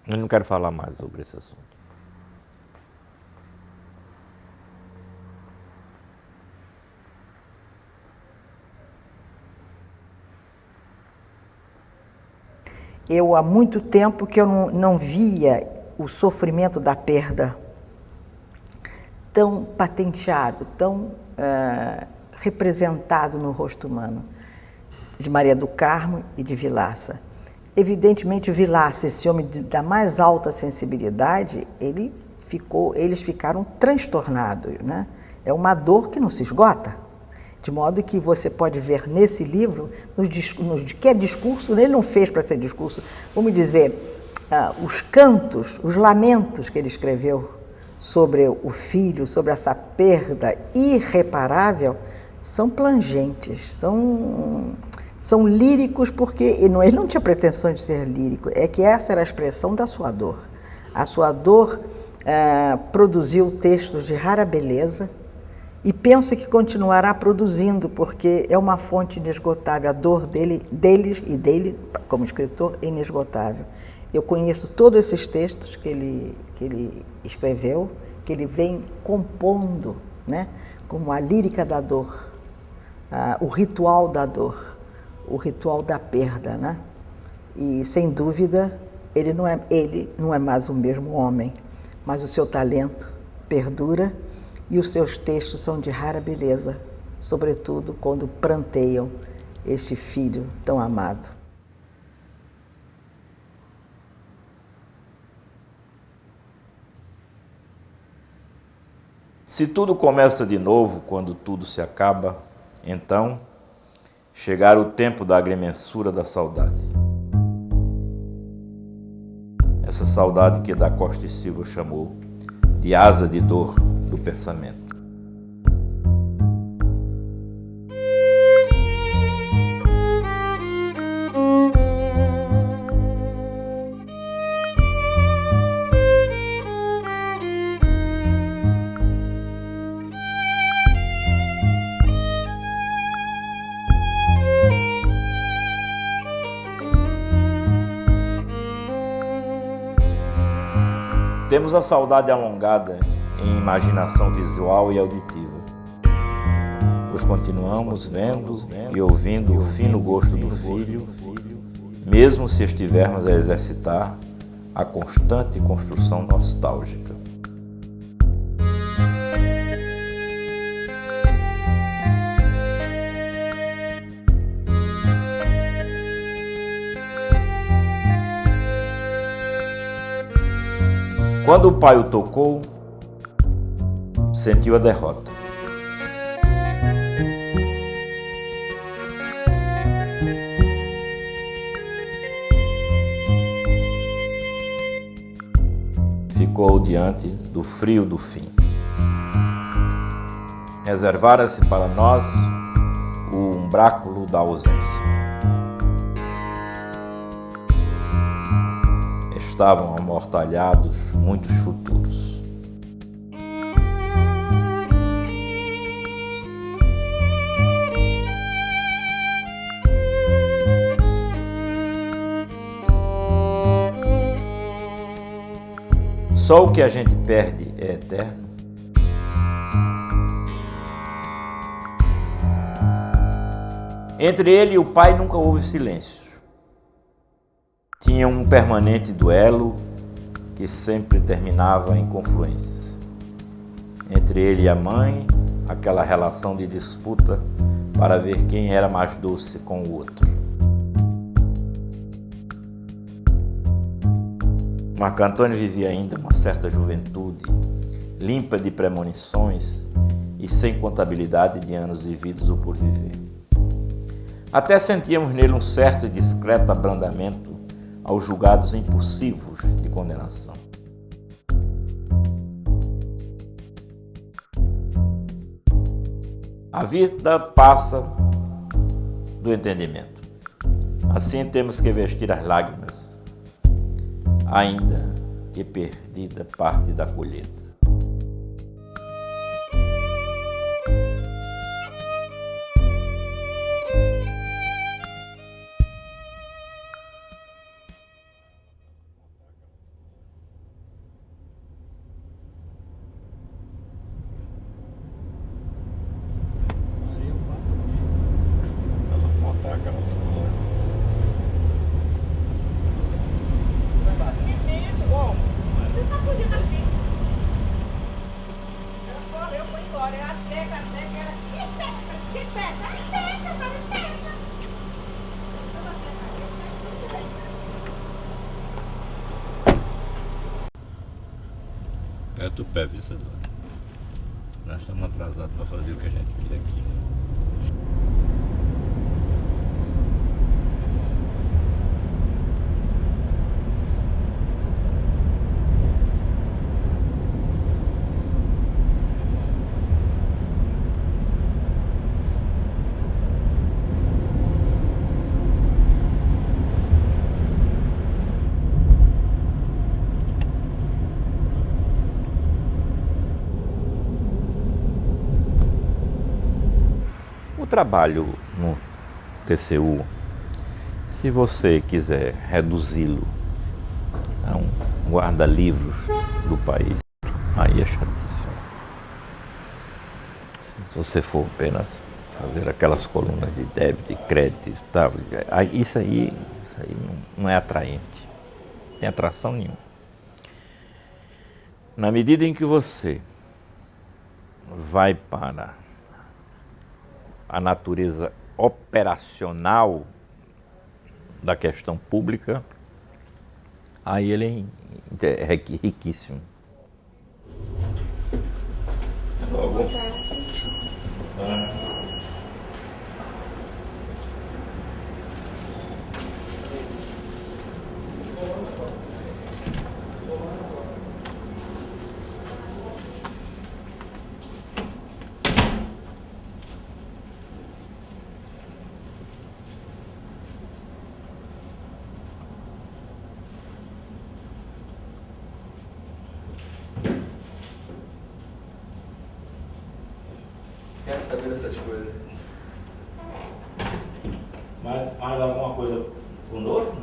Eu não quero falar mais sobre esse assunto. Eu há muito tempo que eu não via o sofrimento da perda tão patenteado, tão representado no rosto humano de Maria do Carmo e de Vilaça. Evidentemente, Vilaça, esse homem da mais alta sensibilidade, eles ficaram transtornados, né? É uma dor que não se esgota, de modo que você pode ver nesse livro, que é discurso, ele não fez para ser discurso, vamos dizer, os cantos, os lamentos que ele escreveu sobre o filho, sobre essa perda irreparável, são plangentes, são líricos, porque ele não tinha pretensões de ser lírico, é que essa era a expressão da sua dor. A sua dor produziu textos de rara beleza e penso que continuará produzindo, porque é uma fonte inesgotável, a dor deles e dele, como escritor, é inesgotável. Eu conheço todos esses textos que ele escreveu, que ele vem compondo, né, como a lírica da dor, o ritual da dor, o ritual da perda, né? E, sem dúvida, ele não é mais o mesmo homem, mas o seu talento perdura e os seus textos são de rara beleza, sobretudo quando pranteiam este filho tão amado. Se tudo começa de novo quando tudo se acaba, então chegará o tempo da agrimensura da saudade. Essa saudade que Da Costa e Silva chamou de asa de dor do pensamento. Temos a saudade alongada em imaginação visual e auditiva, pois continuamos vendo e ouvindo o fino gosto do filho, mesmo se estivermos a exercitar a constante construção nostálgica. Quando o pai o tocou, sentiu a derrota. ficou diante do frio do fim. Reservara-se para nós o umbráculo da ausência. Estavam amortalhados muitos futuros. Só o que a gente perde é eterno. Entre ele e o pai nunca houve silêncio. Tinha um permanente duelo que sempre terminava em confluências. Entre ele e a mãe, aquela relação de disputa para ver quem era mais doce com o outro. Marco Antônio vivia ainda uma certa juventude, limpa de premonições e sem contabilidade de anos vividos ou por viver. Até sentíamos nele um certo e discreto abrandamento aos julgados impulsivos de condenação. A vida passa do entendimento. Assim temos que vestir as lágrimas, ainda que perdida parte da colheita. Aperta o pé, viu, Cedor? Nós estamos atrasados para fazer o que a gente queria aqui. O trabalho no TCU, se você quiser reduzi-lo a um guarda-livros do país, aí é chatíssimo. Se você for apenas fazer aquelas colunas de débito e crédito e tal, isso aí não é atraente, não tem atração nenhuma. Na medida em que você vai para a natureza operacional da questão pública, aí ele é riquíssimo. Boa tarde. Quero saber dessas coisas. Mais alguma coisa conosco?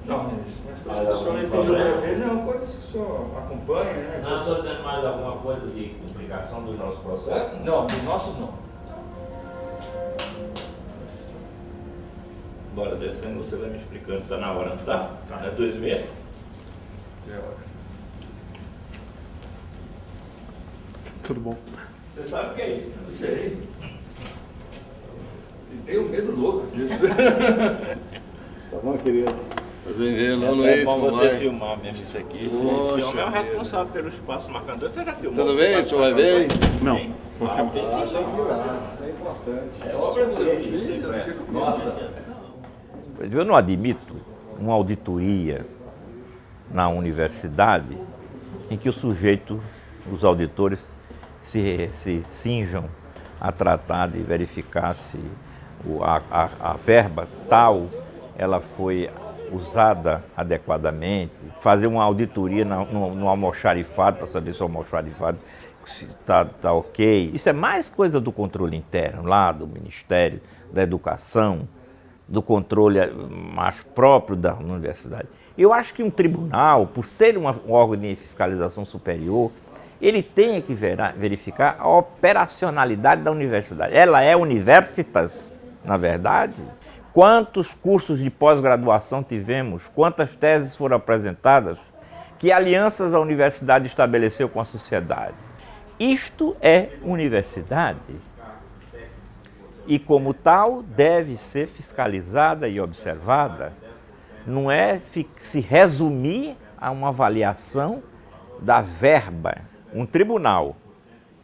Não, mas coisas que o senhor me pediu para ver, não, coisas que o senhor acompanha, né? Não, estou dizendo mais alguma coisa de complicação do nosso processo? Não, dos nossos não. Bora descendo, você vai me explicando, está na hora, não tá? Não é 2h30? É hora. Tudo bom. Você sabe o que é isso, né? Sei. E tenho medo louco disso. Tá bom, querido? Prazer em vê-lo, Luiz. É bom você vai? filmar mesmo isso aqui. Esse homem é o responsável pelo espaço Marco Antônio. Você já filmou? Tudo bem? O senhor vai ver? Não, vou filmar. Tem que ir lá, isso é importante. É obra do seu filho. Nossa. Eu não admito uma auditoria na universidade em que o sujeito, os auditores, se cinjam a tratar de verificar se a verba tal ela foi usada adequadamente, fazer uma auditoria no almoxarifado para saber se o almoxarifado está ok. Isso é mais coisa do controle interno, lá do Ministério da Educação, do controle mais próprio da universidade. Eu acho que um tribunal, por ser um órgão de fiscalização superior, ele tem que verificar a operacionalidade da universidade. Ela é universitas, na verdade. Quantos cursos de pós-graduação tivemos? Quantas teses foram apresentadas? Que alianças a universidade estabeleceu com a sociedade? Isto é universidade. E, como tal, deve ser fiscalizada e observada. Não é se resumir a uma avaliação da verba. Um tribunal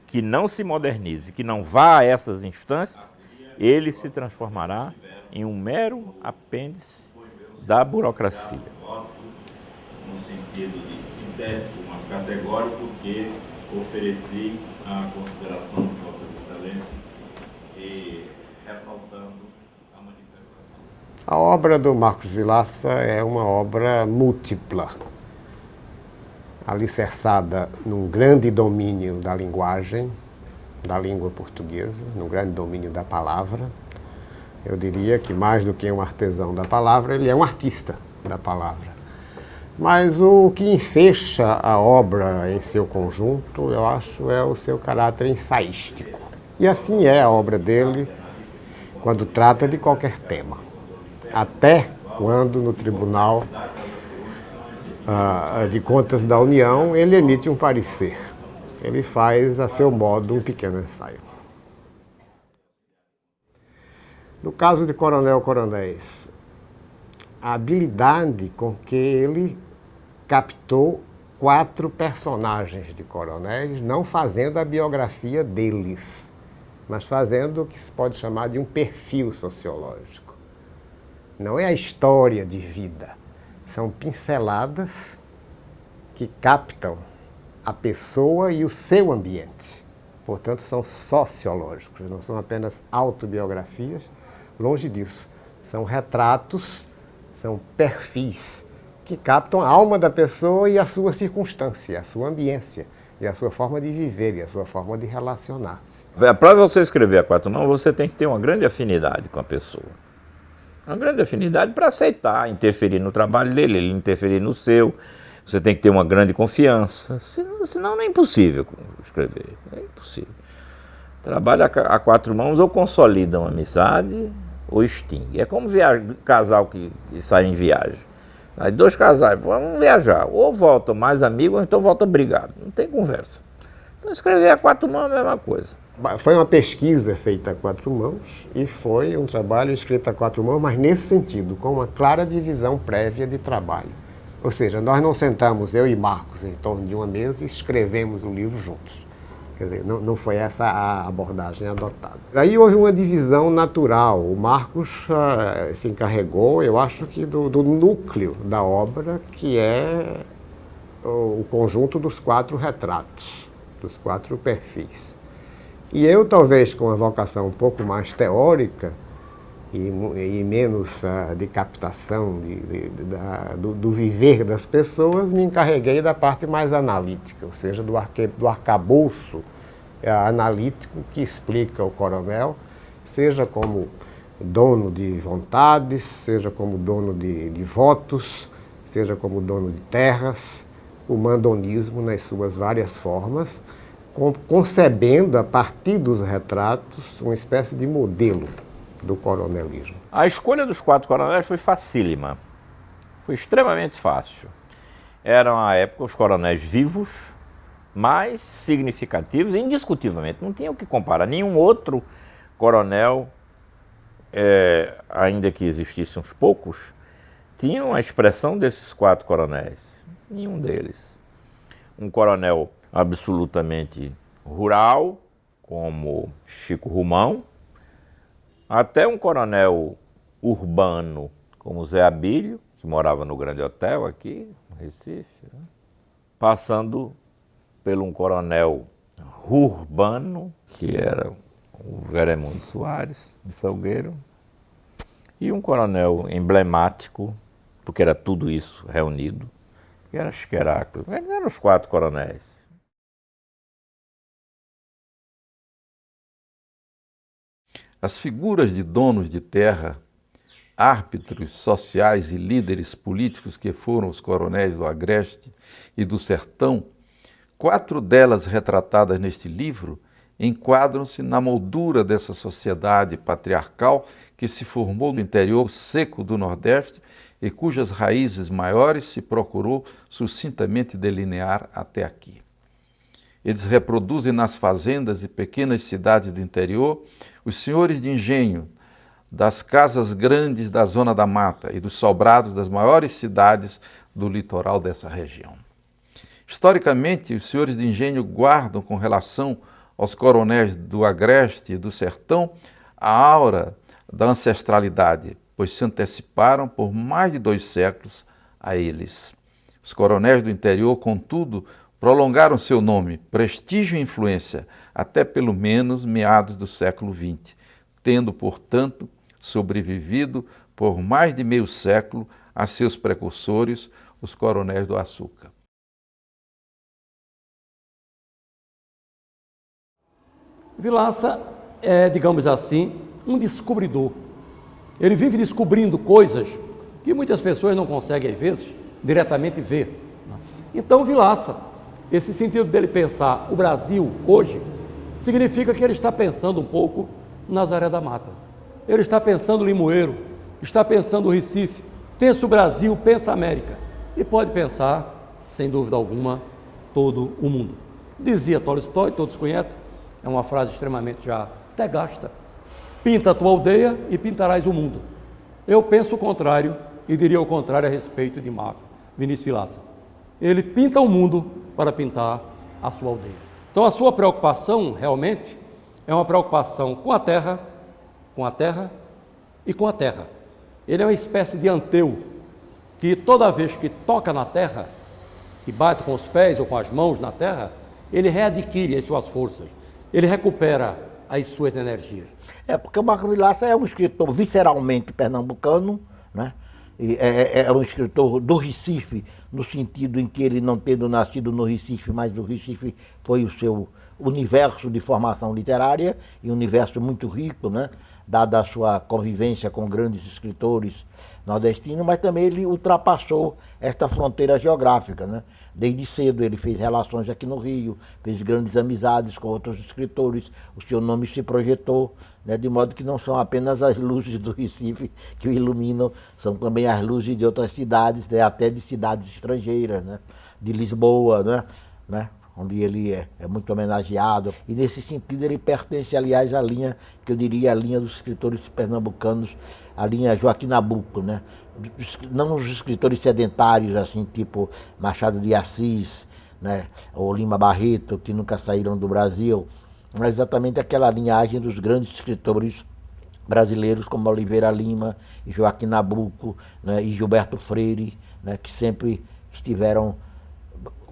que não se modernize, que não vá a essas instâncias, ele se transformará em um mero apêndice da burocracia. No sentido de sintético, mas categórico, porque ofereci a consideração de Vossas Excelências e ressaltando a manifestação. A obra do Marcos Vilaça é uma obra múltipla, alicerçada num grande domínio da linguagem, da língua portuguesa, num grande domínio da palavra. Eu diria que mais do que um artesão da palavra, ele é um artista da palavra. Mas o que enfeixa a obra em seu conjunto, eu acho, é o seu caráter ensaístico. E assim é a obra dele quando trata de qualquer tema. Até quando no Tribunal de Contas da União ele emite um parecer. Ele faz a seu modo um pequeno ensaio. No caso de Coronel Coronéis, a habilidade com que ele captou 4 personagens de coronéis, não fazendo a biografia deles, mas fazendo o que se pode chamar de um perfil sociológico. Não é a história de vida, são pinceladas que captam a pessoa e o seu ambiente. Portanto, são sociológicos, não são apenas autobiografias, longe disso. São retratos, são perfis que captam a alma da pessoa e a sua circunstância, a sua ambiência, e a sua forma de viver, e a sua forma de relacionar-se. Para você escrever a 4 mãos, você tem que ter uma grande afinidade com a pessoa. Uma grande afinidade para aceitar, interferir no trabalho dele, ele interferir no seu. Você tem que ter uma grande confiança, senão não é impossível escrever, é impossível. Trabalha a 4 mãos ou consolida uma amizade ou extingue. É como casal que sai em viagem. Aí 2 casais, vamos viajar, ou voltam mais amigos ou então voltam brigados, não tem conversa. Então escrever a 4 mãos é a mesma coisa. Foi uma pesquisa feita a 4 mãos e foi um trabalho escrito a 4 mãos, mas nesse sentido, com uma clara divisão prévia de trabalho. Ou seja, nós não sentamos, eu e Marcos, em torno de uma mesa e escrevemos o livro juntos. Quer dizer, não foi essa a abordagem adotada. Aí houve uma divisão natural. O Marcos se encarregou, eu acho que do núcleo da obra, que é o conjunto dos 4 retratos, dos 4 perfis. E eu, talvez com uma vocação um pouco mais teórica e menos de captação do viver das pessoas, me encarreguei da parte mais analítica, ou seja, do arcabouço analítico que explica o coronel, seja como dono de vontades, seja como dono de votos, seja como dono de terras, o mandonismo nas suas várias formas, concebendo a partir dos retratos uma espécie de modelo do coronelismo. A escolha dos 4 coronéis foi facílima, foi extremamente fácil. Eram, à época, os coronéis vivos, mais significativos, indiscutivelmente. Não tinha o que comparar. Nenhum outro coronel, ainda que existissem uns poucos, tinham a expressão desses 4 coronéis. Nenhum deles. Um coronel absolutamente rural, como Chico Rumão, até um coronel urbano como Zé Abílio, que morava no Grande Hotel aqui, no Recife, né? passando por um coronel urbano, que era o Veremundo Soares, de Salgueiro, e um coronel emblemático, porque era tudo isso reunido, que era Chiqueráquilo. Eles eram os 4 coronéis. As figuras de donos de terra, árbitros sociais e líderes políticos que foram os coronéis do Agreste e do Sertão, 4 delas retratadas neste livro, enquadram-se na moldura dessa sociedade patriarcal que se formou no interior seco do Nordeste e cujas raízes maiores se procurou sucintamente delinear até aqui. Eles reproduzem nas fazendas e pequenas cidades do interior os senhores de engenho das casas grandes da Zona da Mata e dos sobrados das maiores cidades do litoral dessa região. Historicamente, os senhores de engenho guardam com relação aos coronéis do Agreste e do Sertão a aura da ancestralidade, pois se anteciparam por mais de 2 séculos a eles. Os coronéis do interior, contudo, prolongaram seu nome, prestígio e influência até pelo menos meados do século XX, tendo, portanto, sobrevivido por mais de meio século a seus precursores, os coronéis do açúcar. Vilaça é, digamos assim, um descobridor. Ele vive descobrindo coisas que muitas pessoas não conseguem, às vezes, diretamente ver. Então, Vilaça, esse sentido dele pensar o Brasil hoje, significa que ele está pensando um pouco Nazaré da Mata. Ele está pensando Limoeiro, está pensando Recife, pensa o Brasil, pensa a América. E pode pensar, sem dúvida alguma, todo o mundo. Dizia Tolstói, todos conhecem, é uma frase extremamente já até gasta. Pinta a tua aldeia e pintarás o mundo. Eu penso o contrário e diria o contrário a respeito de Vinícius Vilaça. Ele pinta o mundo para pintar a sua aldeia. Então a sua preocupação realmente é uma preocupação com a terra e com a terra. Ele é uma espécie de Anteu que toda vez que toca na terra, que bate com os pés ou com as mãos na terra, ele readquire as suas forças, ele recupera as suas energias. Porque o Marcos Vilaça é um escritor visceralmente pernambucano, né? É um escritor do Recife, no sentido em que ele, não tendo nascido no Recife, mas o Recife foi o seu universo de formação literária, e um universo muito rico, né? Dada a sua convivência com grandes escritores nordestinos, mas também ele ultrapassou esta fronteira geográfica, né? Desde cedo ele fez relações aqui no Rio, fez grandes amizades com outros escritores, o seu nome se projetou, né? De modo que não são apenas as luzes do Recife que o iluminam, são também as luzes de outras cidades, né? Até de cidades estrangeiras, né? De Lisboa, né? Onde ele é muito homenageado. E nesse sentido ele pertence, aliás, à linha, que eu diria, a linha dos escritores pernambucanos, a linha Joaquim Nabuco, né? Não os escritores sedentários, assim, tipo Machado de Assis, né? Ou Lima Barreto, que nunca saíram do Brasil, mas exatamente aquela linhagem dos grandes escritores brasileiros, como Oliveira Lima, e Joaquim Nabuco, né? E Gilberto Freire, né? Que sempre estiveram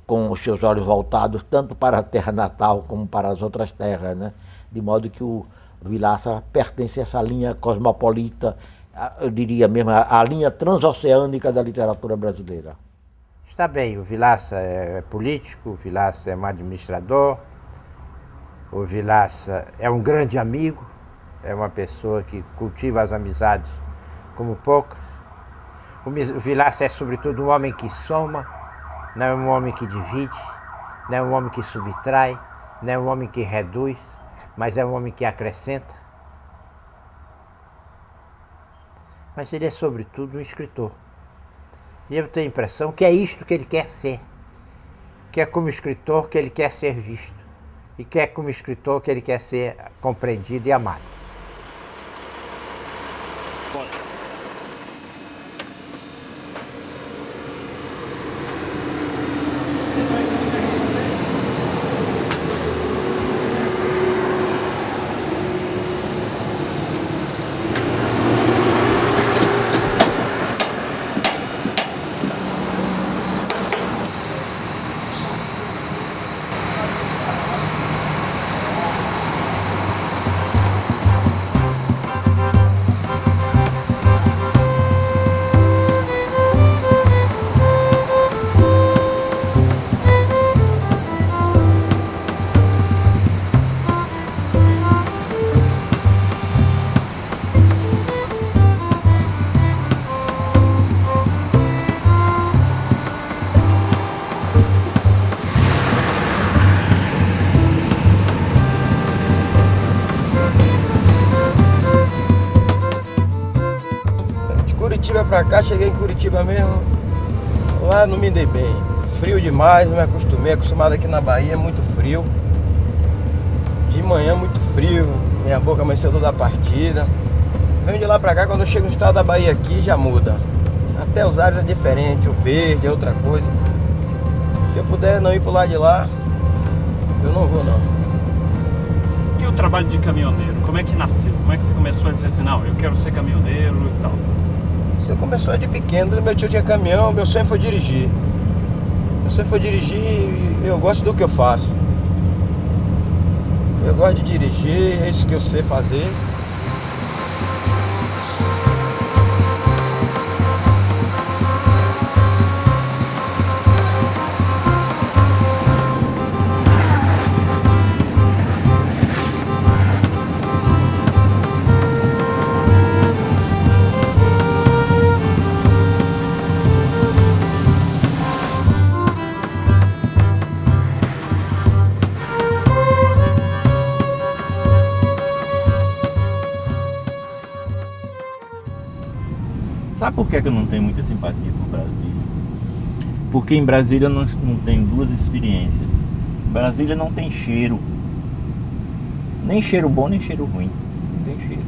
com os seus olhos voltados tanto para a terra natal como para as outras terras, né? De modo que o Vilaça pertence a essa linha cosmopolita, eu diria mesmo, a linha transoceânica da literatura brasileira. Está bem, o Vilaça é político, o Vilaça é um administrador, o Vilaça é um grande amigo, é uma pessoa que cultiva as amizades como poucas. O Vilaça é, sobretudo, um homem que soma, não é um homem que divide, não é um homem que subtrai, não é um homem que reduz, mas é um homem que acrescenta. Mas ele é, sobretudo, um escritor. E eu tenho a impressão que é isto que ele quer ser, que é como escritor que ele quer ser visto, e que é como escritor que ele quer ser compreendido e amado. pra cá, cheguei em Curitiba mesmo, lá não me dei bem. Frio demais, não me acostumei, acostumado aqui na Bahia, é muito frio. De manhã muito frio, minha boca amanheceu toda partida. Venho de lá pra cá, quando eu chego no estado da Bahia aqui, já muda. Até os ares é diferente, o verde é outra coisa. Se eu puder não ir pro lado de lá, eu não vou não. E o trabalho de caminhoneiro, como é que nasceu? Como é que você começou a dizer assim, não, eu quero ser caminhoneiro e tal? Isso começou de pequeno, meu tio tinha caminhão, meu sonho foi dirigir. Meu sonho foi dirigir e eu gosto do que eu faço. Eu gosto de dirigir, é isso que eu sei fazer. Sabe por que eu não tenho muita simpatia por Brasília? Porque em Brasília eu não tenho duas experiências. Brasília não tem cheiro. Nem cheiro bom, nem cheiro ruim. Não tem cheiro.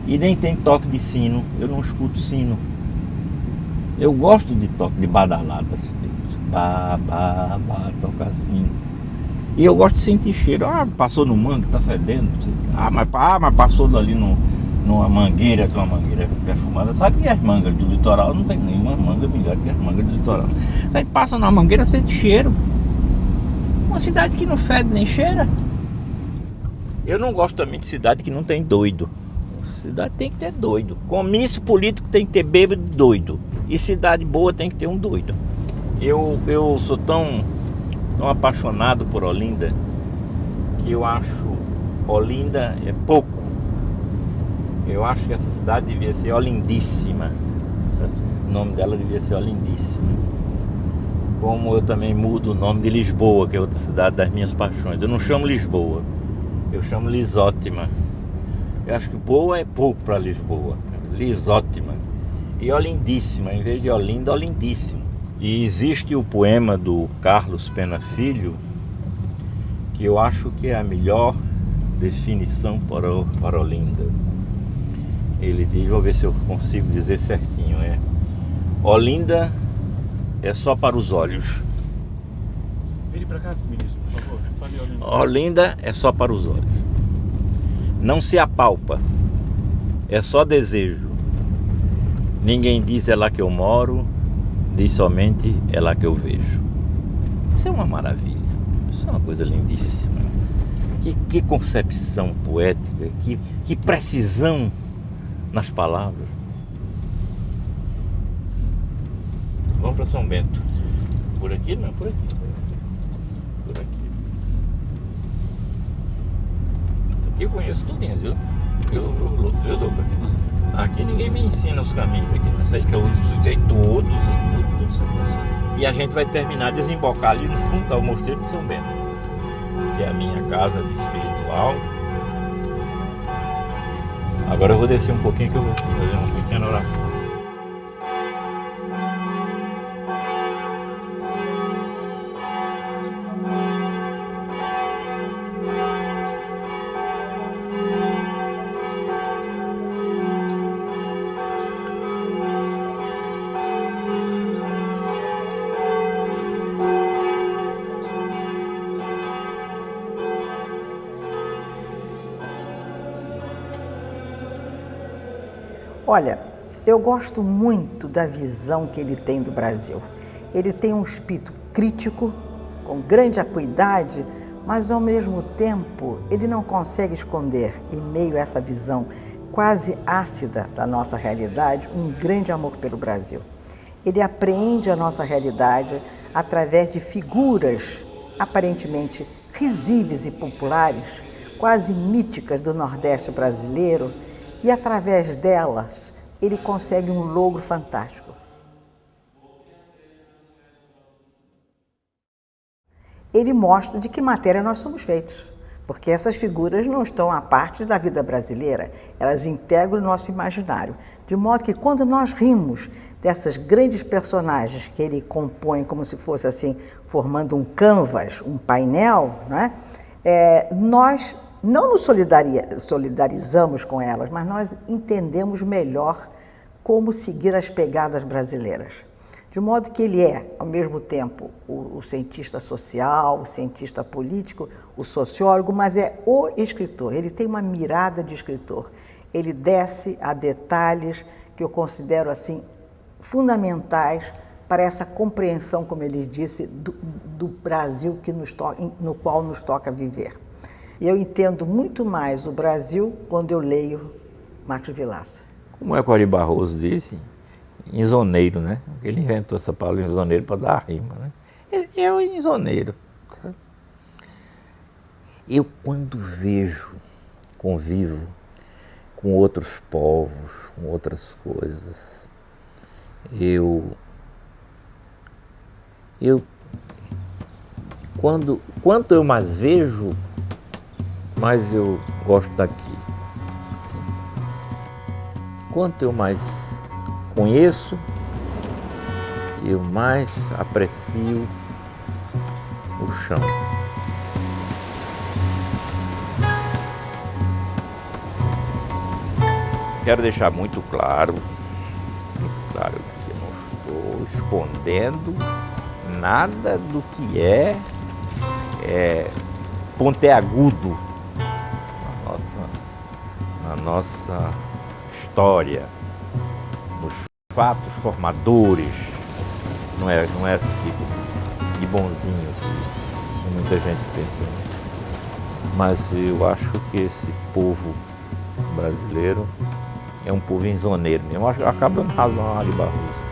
E nem tem toque de sino. Eu não escuto sino. Eu gosto de toque de badaladas. Tocar sino. E eu gosto de sentir cheiro. Ah, passou no mangue, tá fedendo. Mas passou ali numa mangueira, de uma mangueira perfumada. Sabe que as mangas do litoral não tem nenhuma manga melhor que as mangas do litoral. A gente passa numa mangueira, sente cheiro. Uma cidade que não fede nem cheira. Eu não gosto também de cidade que não tem doido. Cidade tem que ter doido. Comício político tem que ter bêbado doido. E cidade boa tem que ter um doido. Eu sou tão apaixonado por Olinda que eu acho Olinda é pouco. Eu acho que essa cidade devia ser Olindíssima. O nome dela devia ser Olindíssima. Como eu também mudo o nome de Lisboa, que é outra cidade das minhas paixões. Eu não chamo Lisboa, eu chamo Lisótima. Eu acho que boa é pouco para Lisboa. Lisótima. E Olindíssima, em vez de Olinda, Olindíssimo. E existe o poema do Carlos Pena Filho, que eu acho que é a melhor definição para Olinda. Ele diz, vou ver se eu consigo dizer certinho, Olinda é só para os olhos. Vire para cá, ministro, por favor. Fale Olinda. Olinda é só para os olhos. Não se apalpa, é só desejo. Ninguém diz é lá que eu moro, diz somente é lá que eu vejo. Isso é uma maravilha, isso é uma coisa lindíssima. Que concepção poética, que precisão nas palavras. Vamos para São Bento. Por aqui? Não, por aqui. Por aqui. Aqui eu conheço tudinho, viu? Eu dou pra aqui. Aqui ninguém me ensina os caminhos aqui. Não sei que eu usei todos. E a gente vai terminar, desembocar ali no fundo do Mosteiro de São Bento, que é a minha casa de espiritual. Agora eu vou descer um pouquinho que eu vou fazer uma pequena oração. Olha, eu gosto muito da visão que ele tem do Brasil. Ele tem um espírito crítico, com grande acuidade, mas ao mesmo tempo ele não consegue esconder, em meio a essa visão quase ácida da nossa realidade, um grande amor pelo Brasil. Ele apreende a nossa realidade através de figuras aparentemente risíveis e populares, quase míticas do Nordeste brasileiro, e através delas ele consegue um logro fantástico. Ele mostra de que matéria nós somos feitos. porque essas figuras não estão à parte da vida brasileira, elas integram o nosso imaginário. De modo que quando nós rimos dessas grandes personagens que ele compõe como se fosse assim, formando um canvas, um painel, né? Nós não nos solidarizamos com elas, mas nós entendemos melhor como seguir as pegadas brasileiras. De modo que ele é, ao mesmo tempo, o cientista social, o cientista político, o sociólogo, mas é o escritor. Ele tem uma mirada de escritor. Ele desce a detalhes que eu considero assim fundamentais para essa compreensão, como ele disse, do Brasil no qual nos toca viver. Eu entendo muito mais o Brasil quando eu leio Marcos Vilaça. Como é que o Ari Barroso disse? Insoneiro, né? Ele inventou essa palavra insoneiro para dar rima, né? É o insoneiro. Sabe? Eu, quando convivo com outros povos, com outras coisas, quanto eu mais vejo, mais eu gosto daqui. Quanto eu mais conheço, eu mais aprecio o chão. Quero deixar muito claro que eu não estou escondendo nada do que é pontiagudo na nossa história, nos fatos formadores. Não é esse tipo de bonzinho que muita gente pensa. Mas eu acho que esse povo brasileiro é um povo insoneiro mesmo. Eu acho que acaba dando razão a Ari Barroso.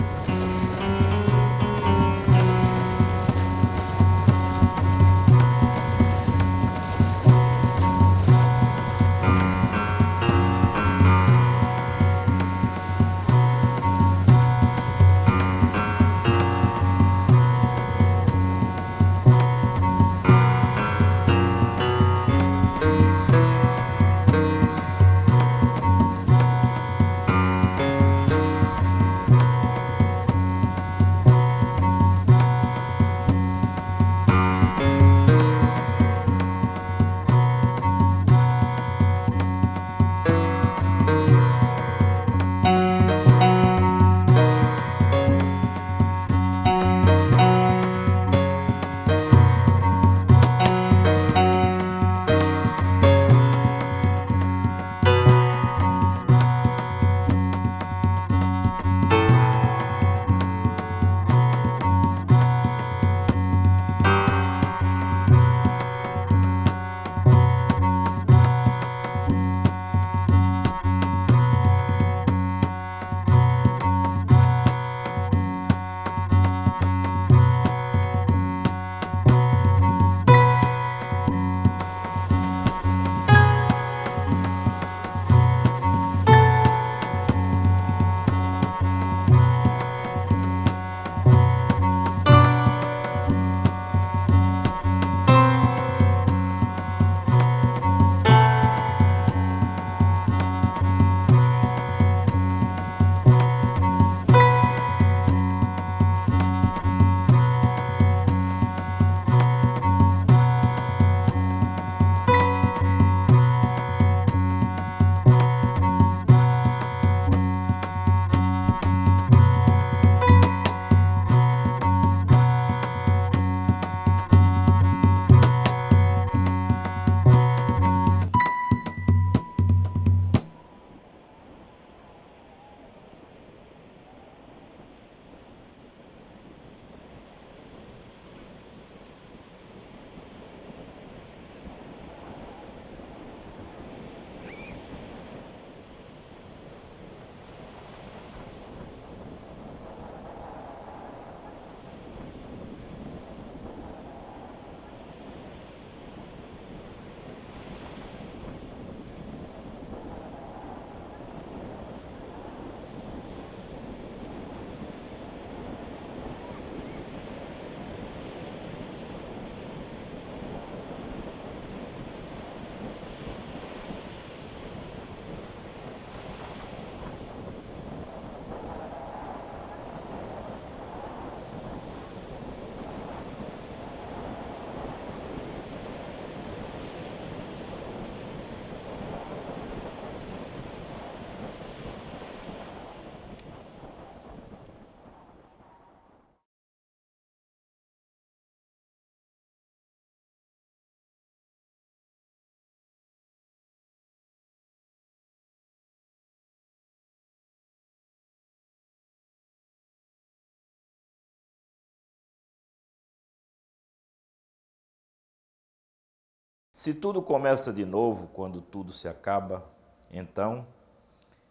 Se tudo começa de novo quando tudo se acaba, então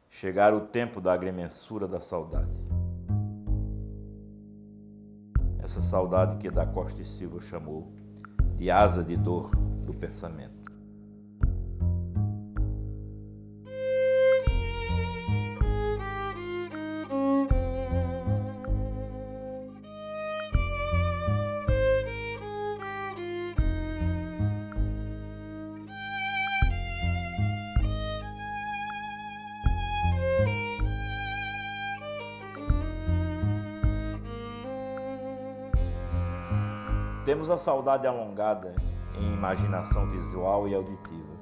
chegará o tempo da agrimensura da saudade. Essa saudade que Da Costa e Silva chamou de asa de dor do pensamento. Temos a saudade alongada em imaginação visual e auditiva,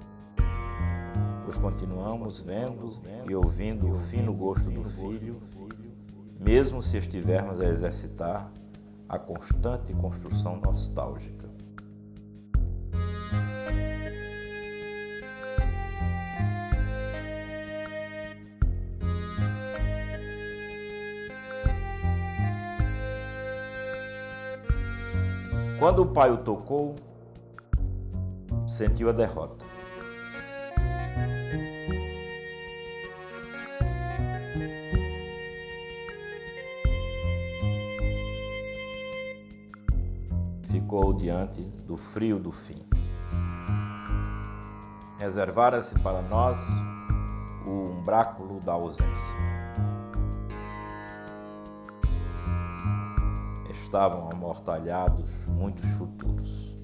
pois continuamos vendo e ouvindo o fino gosto do filho, mesmo se estivermos a exercitar a constante construção nostálgica. Quando o pai o tocou, sentiu a derrota. Ficou diante do frio do fim. Reservara-se para nós o umbráculo da ausência. Estavam amortalhados muitos futuros.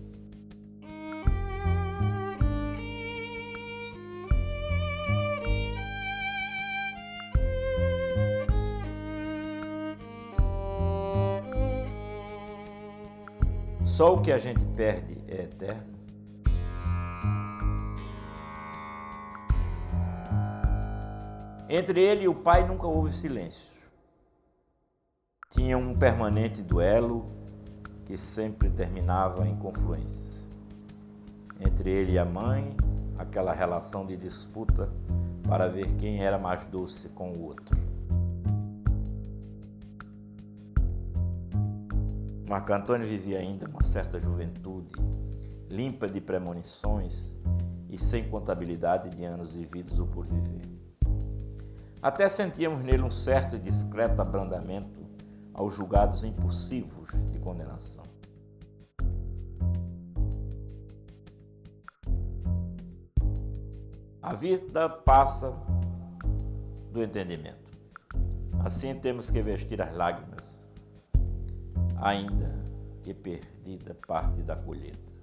Só o que a gente perde é eterno. Entre ele e o pai nunca houve silêncio. Tinha um permanente duelo que sempre terminava em confluências. Entre ele e a mãe, aquela relação de disputa para ver quem era mais doce com o outro. Marco Antônio vivia ainda uma certa juventude, limpa de premonições e sem contabilidade de anos vividos ou por viver. Até sentíamos nele um certo e discreto abrandamento aos julgados impulsivos de condenação. A vida passa do entendimento. Assim temos que vestir as lágrimas, ainda que perdida parte da colheita.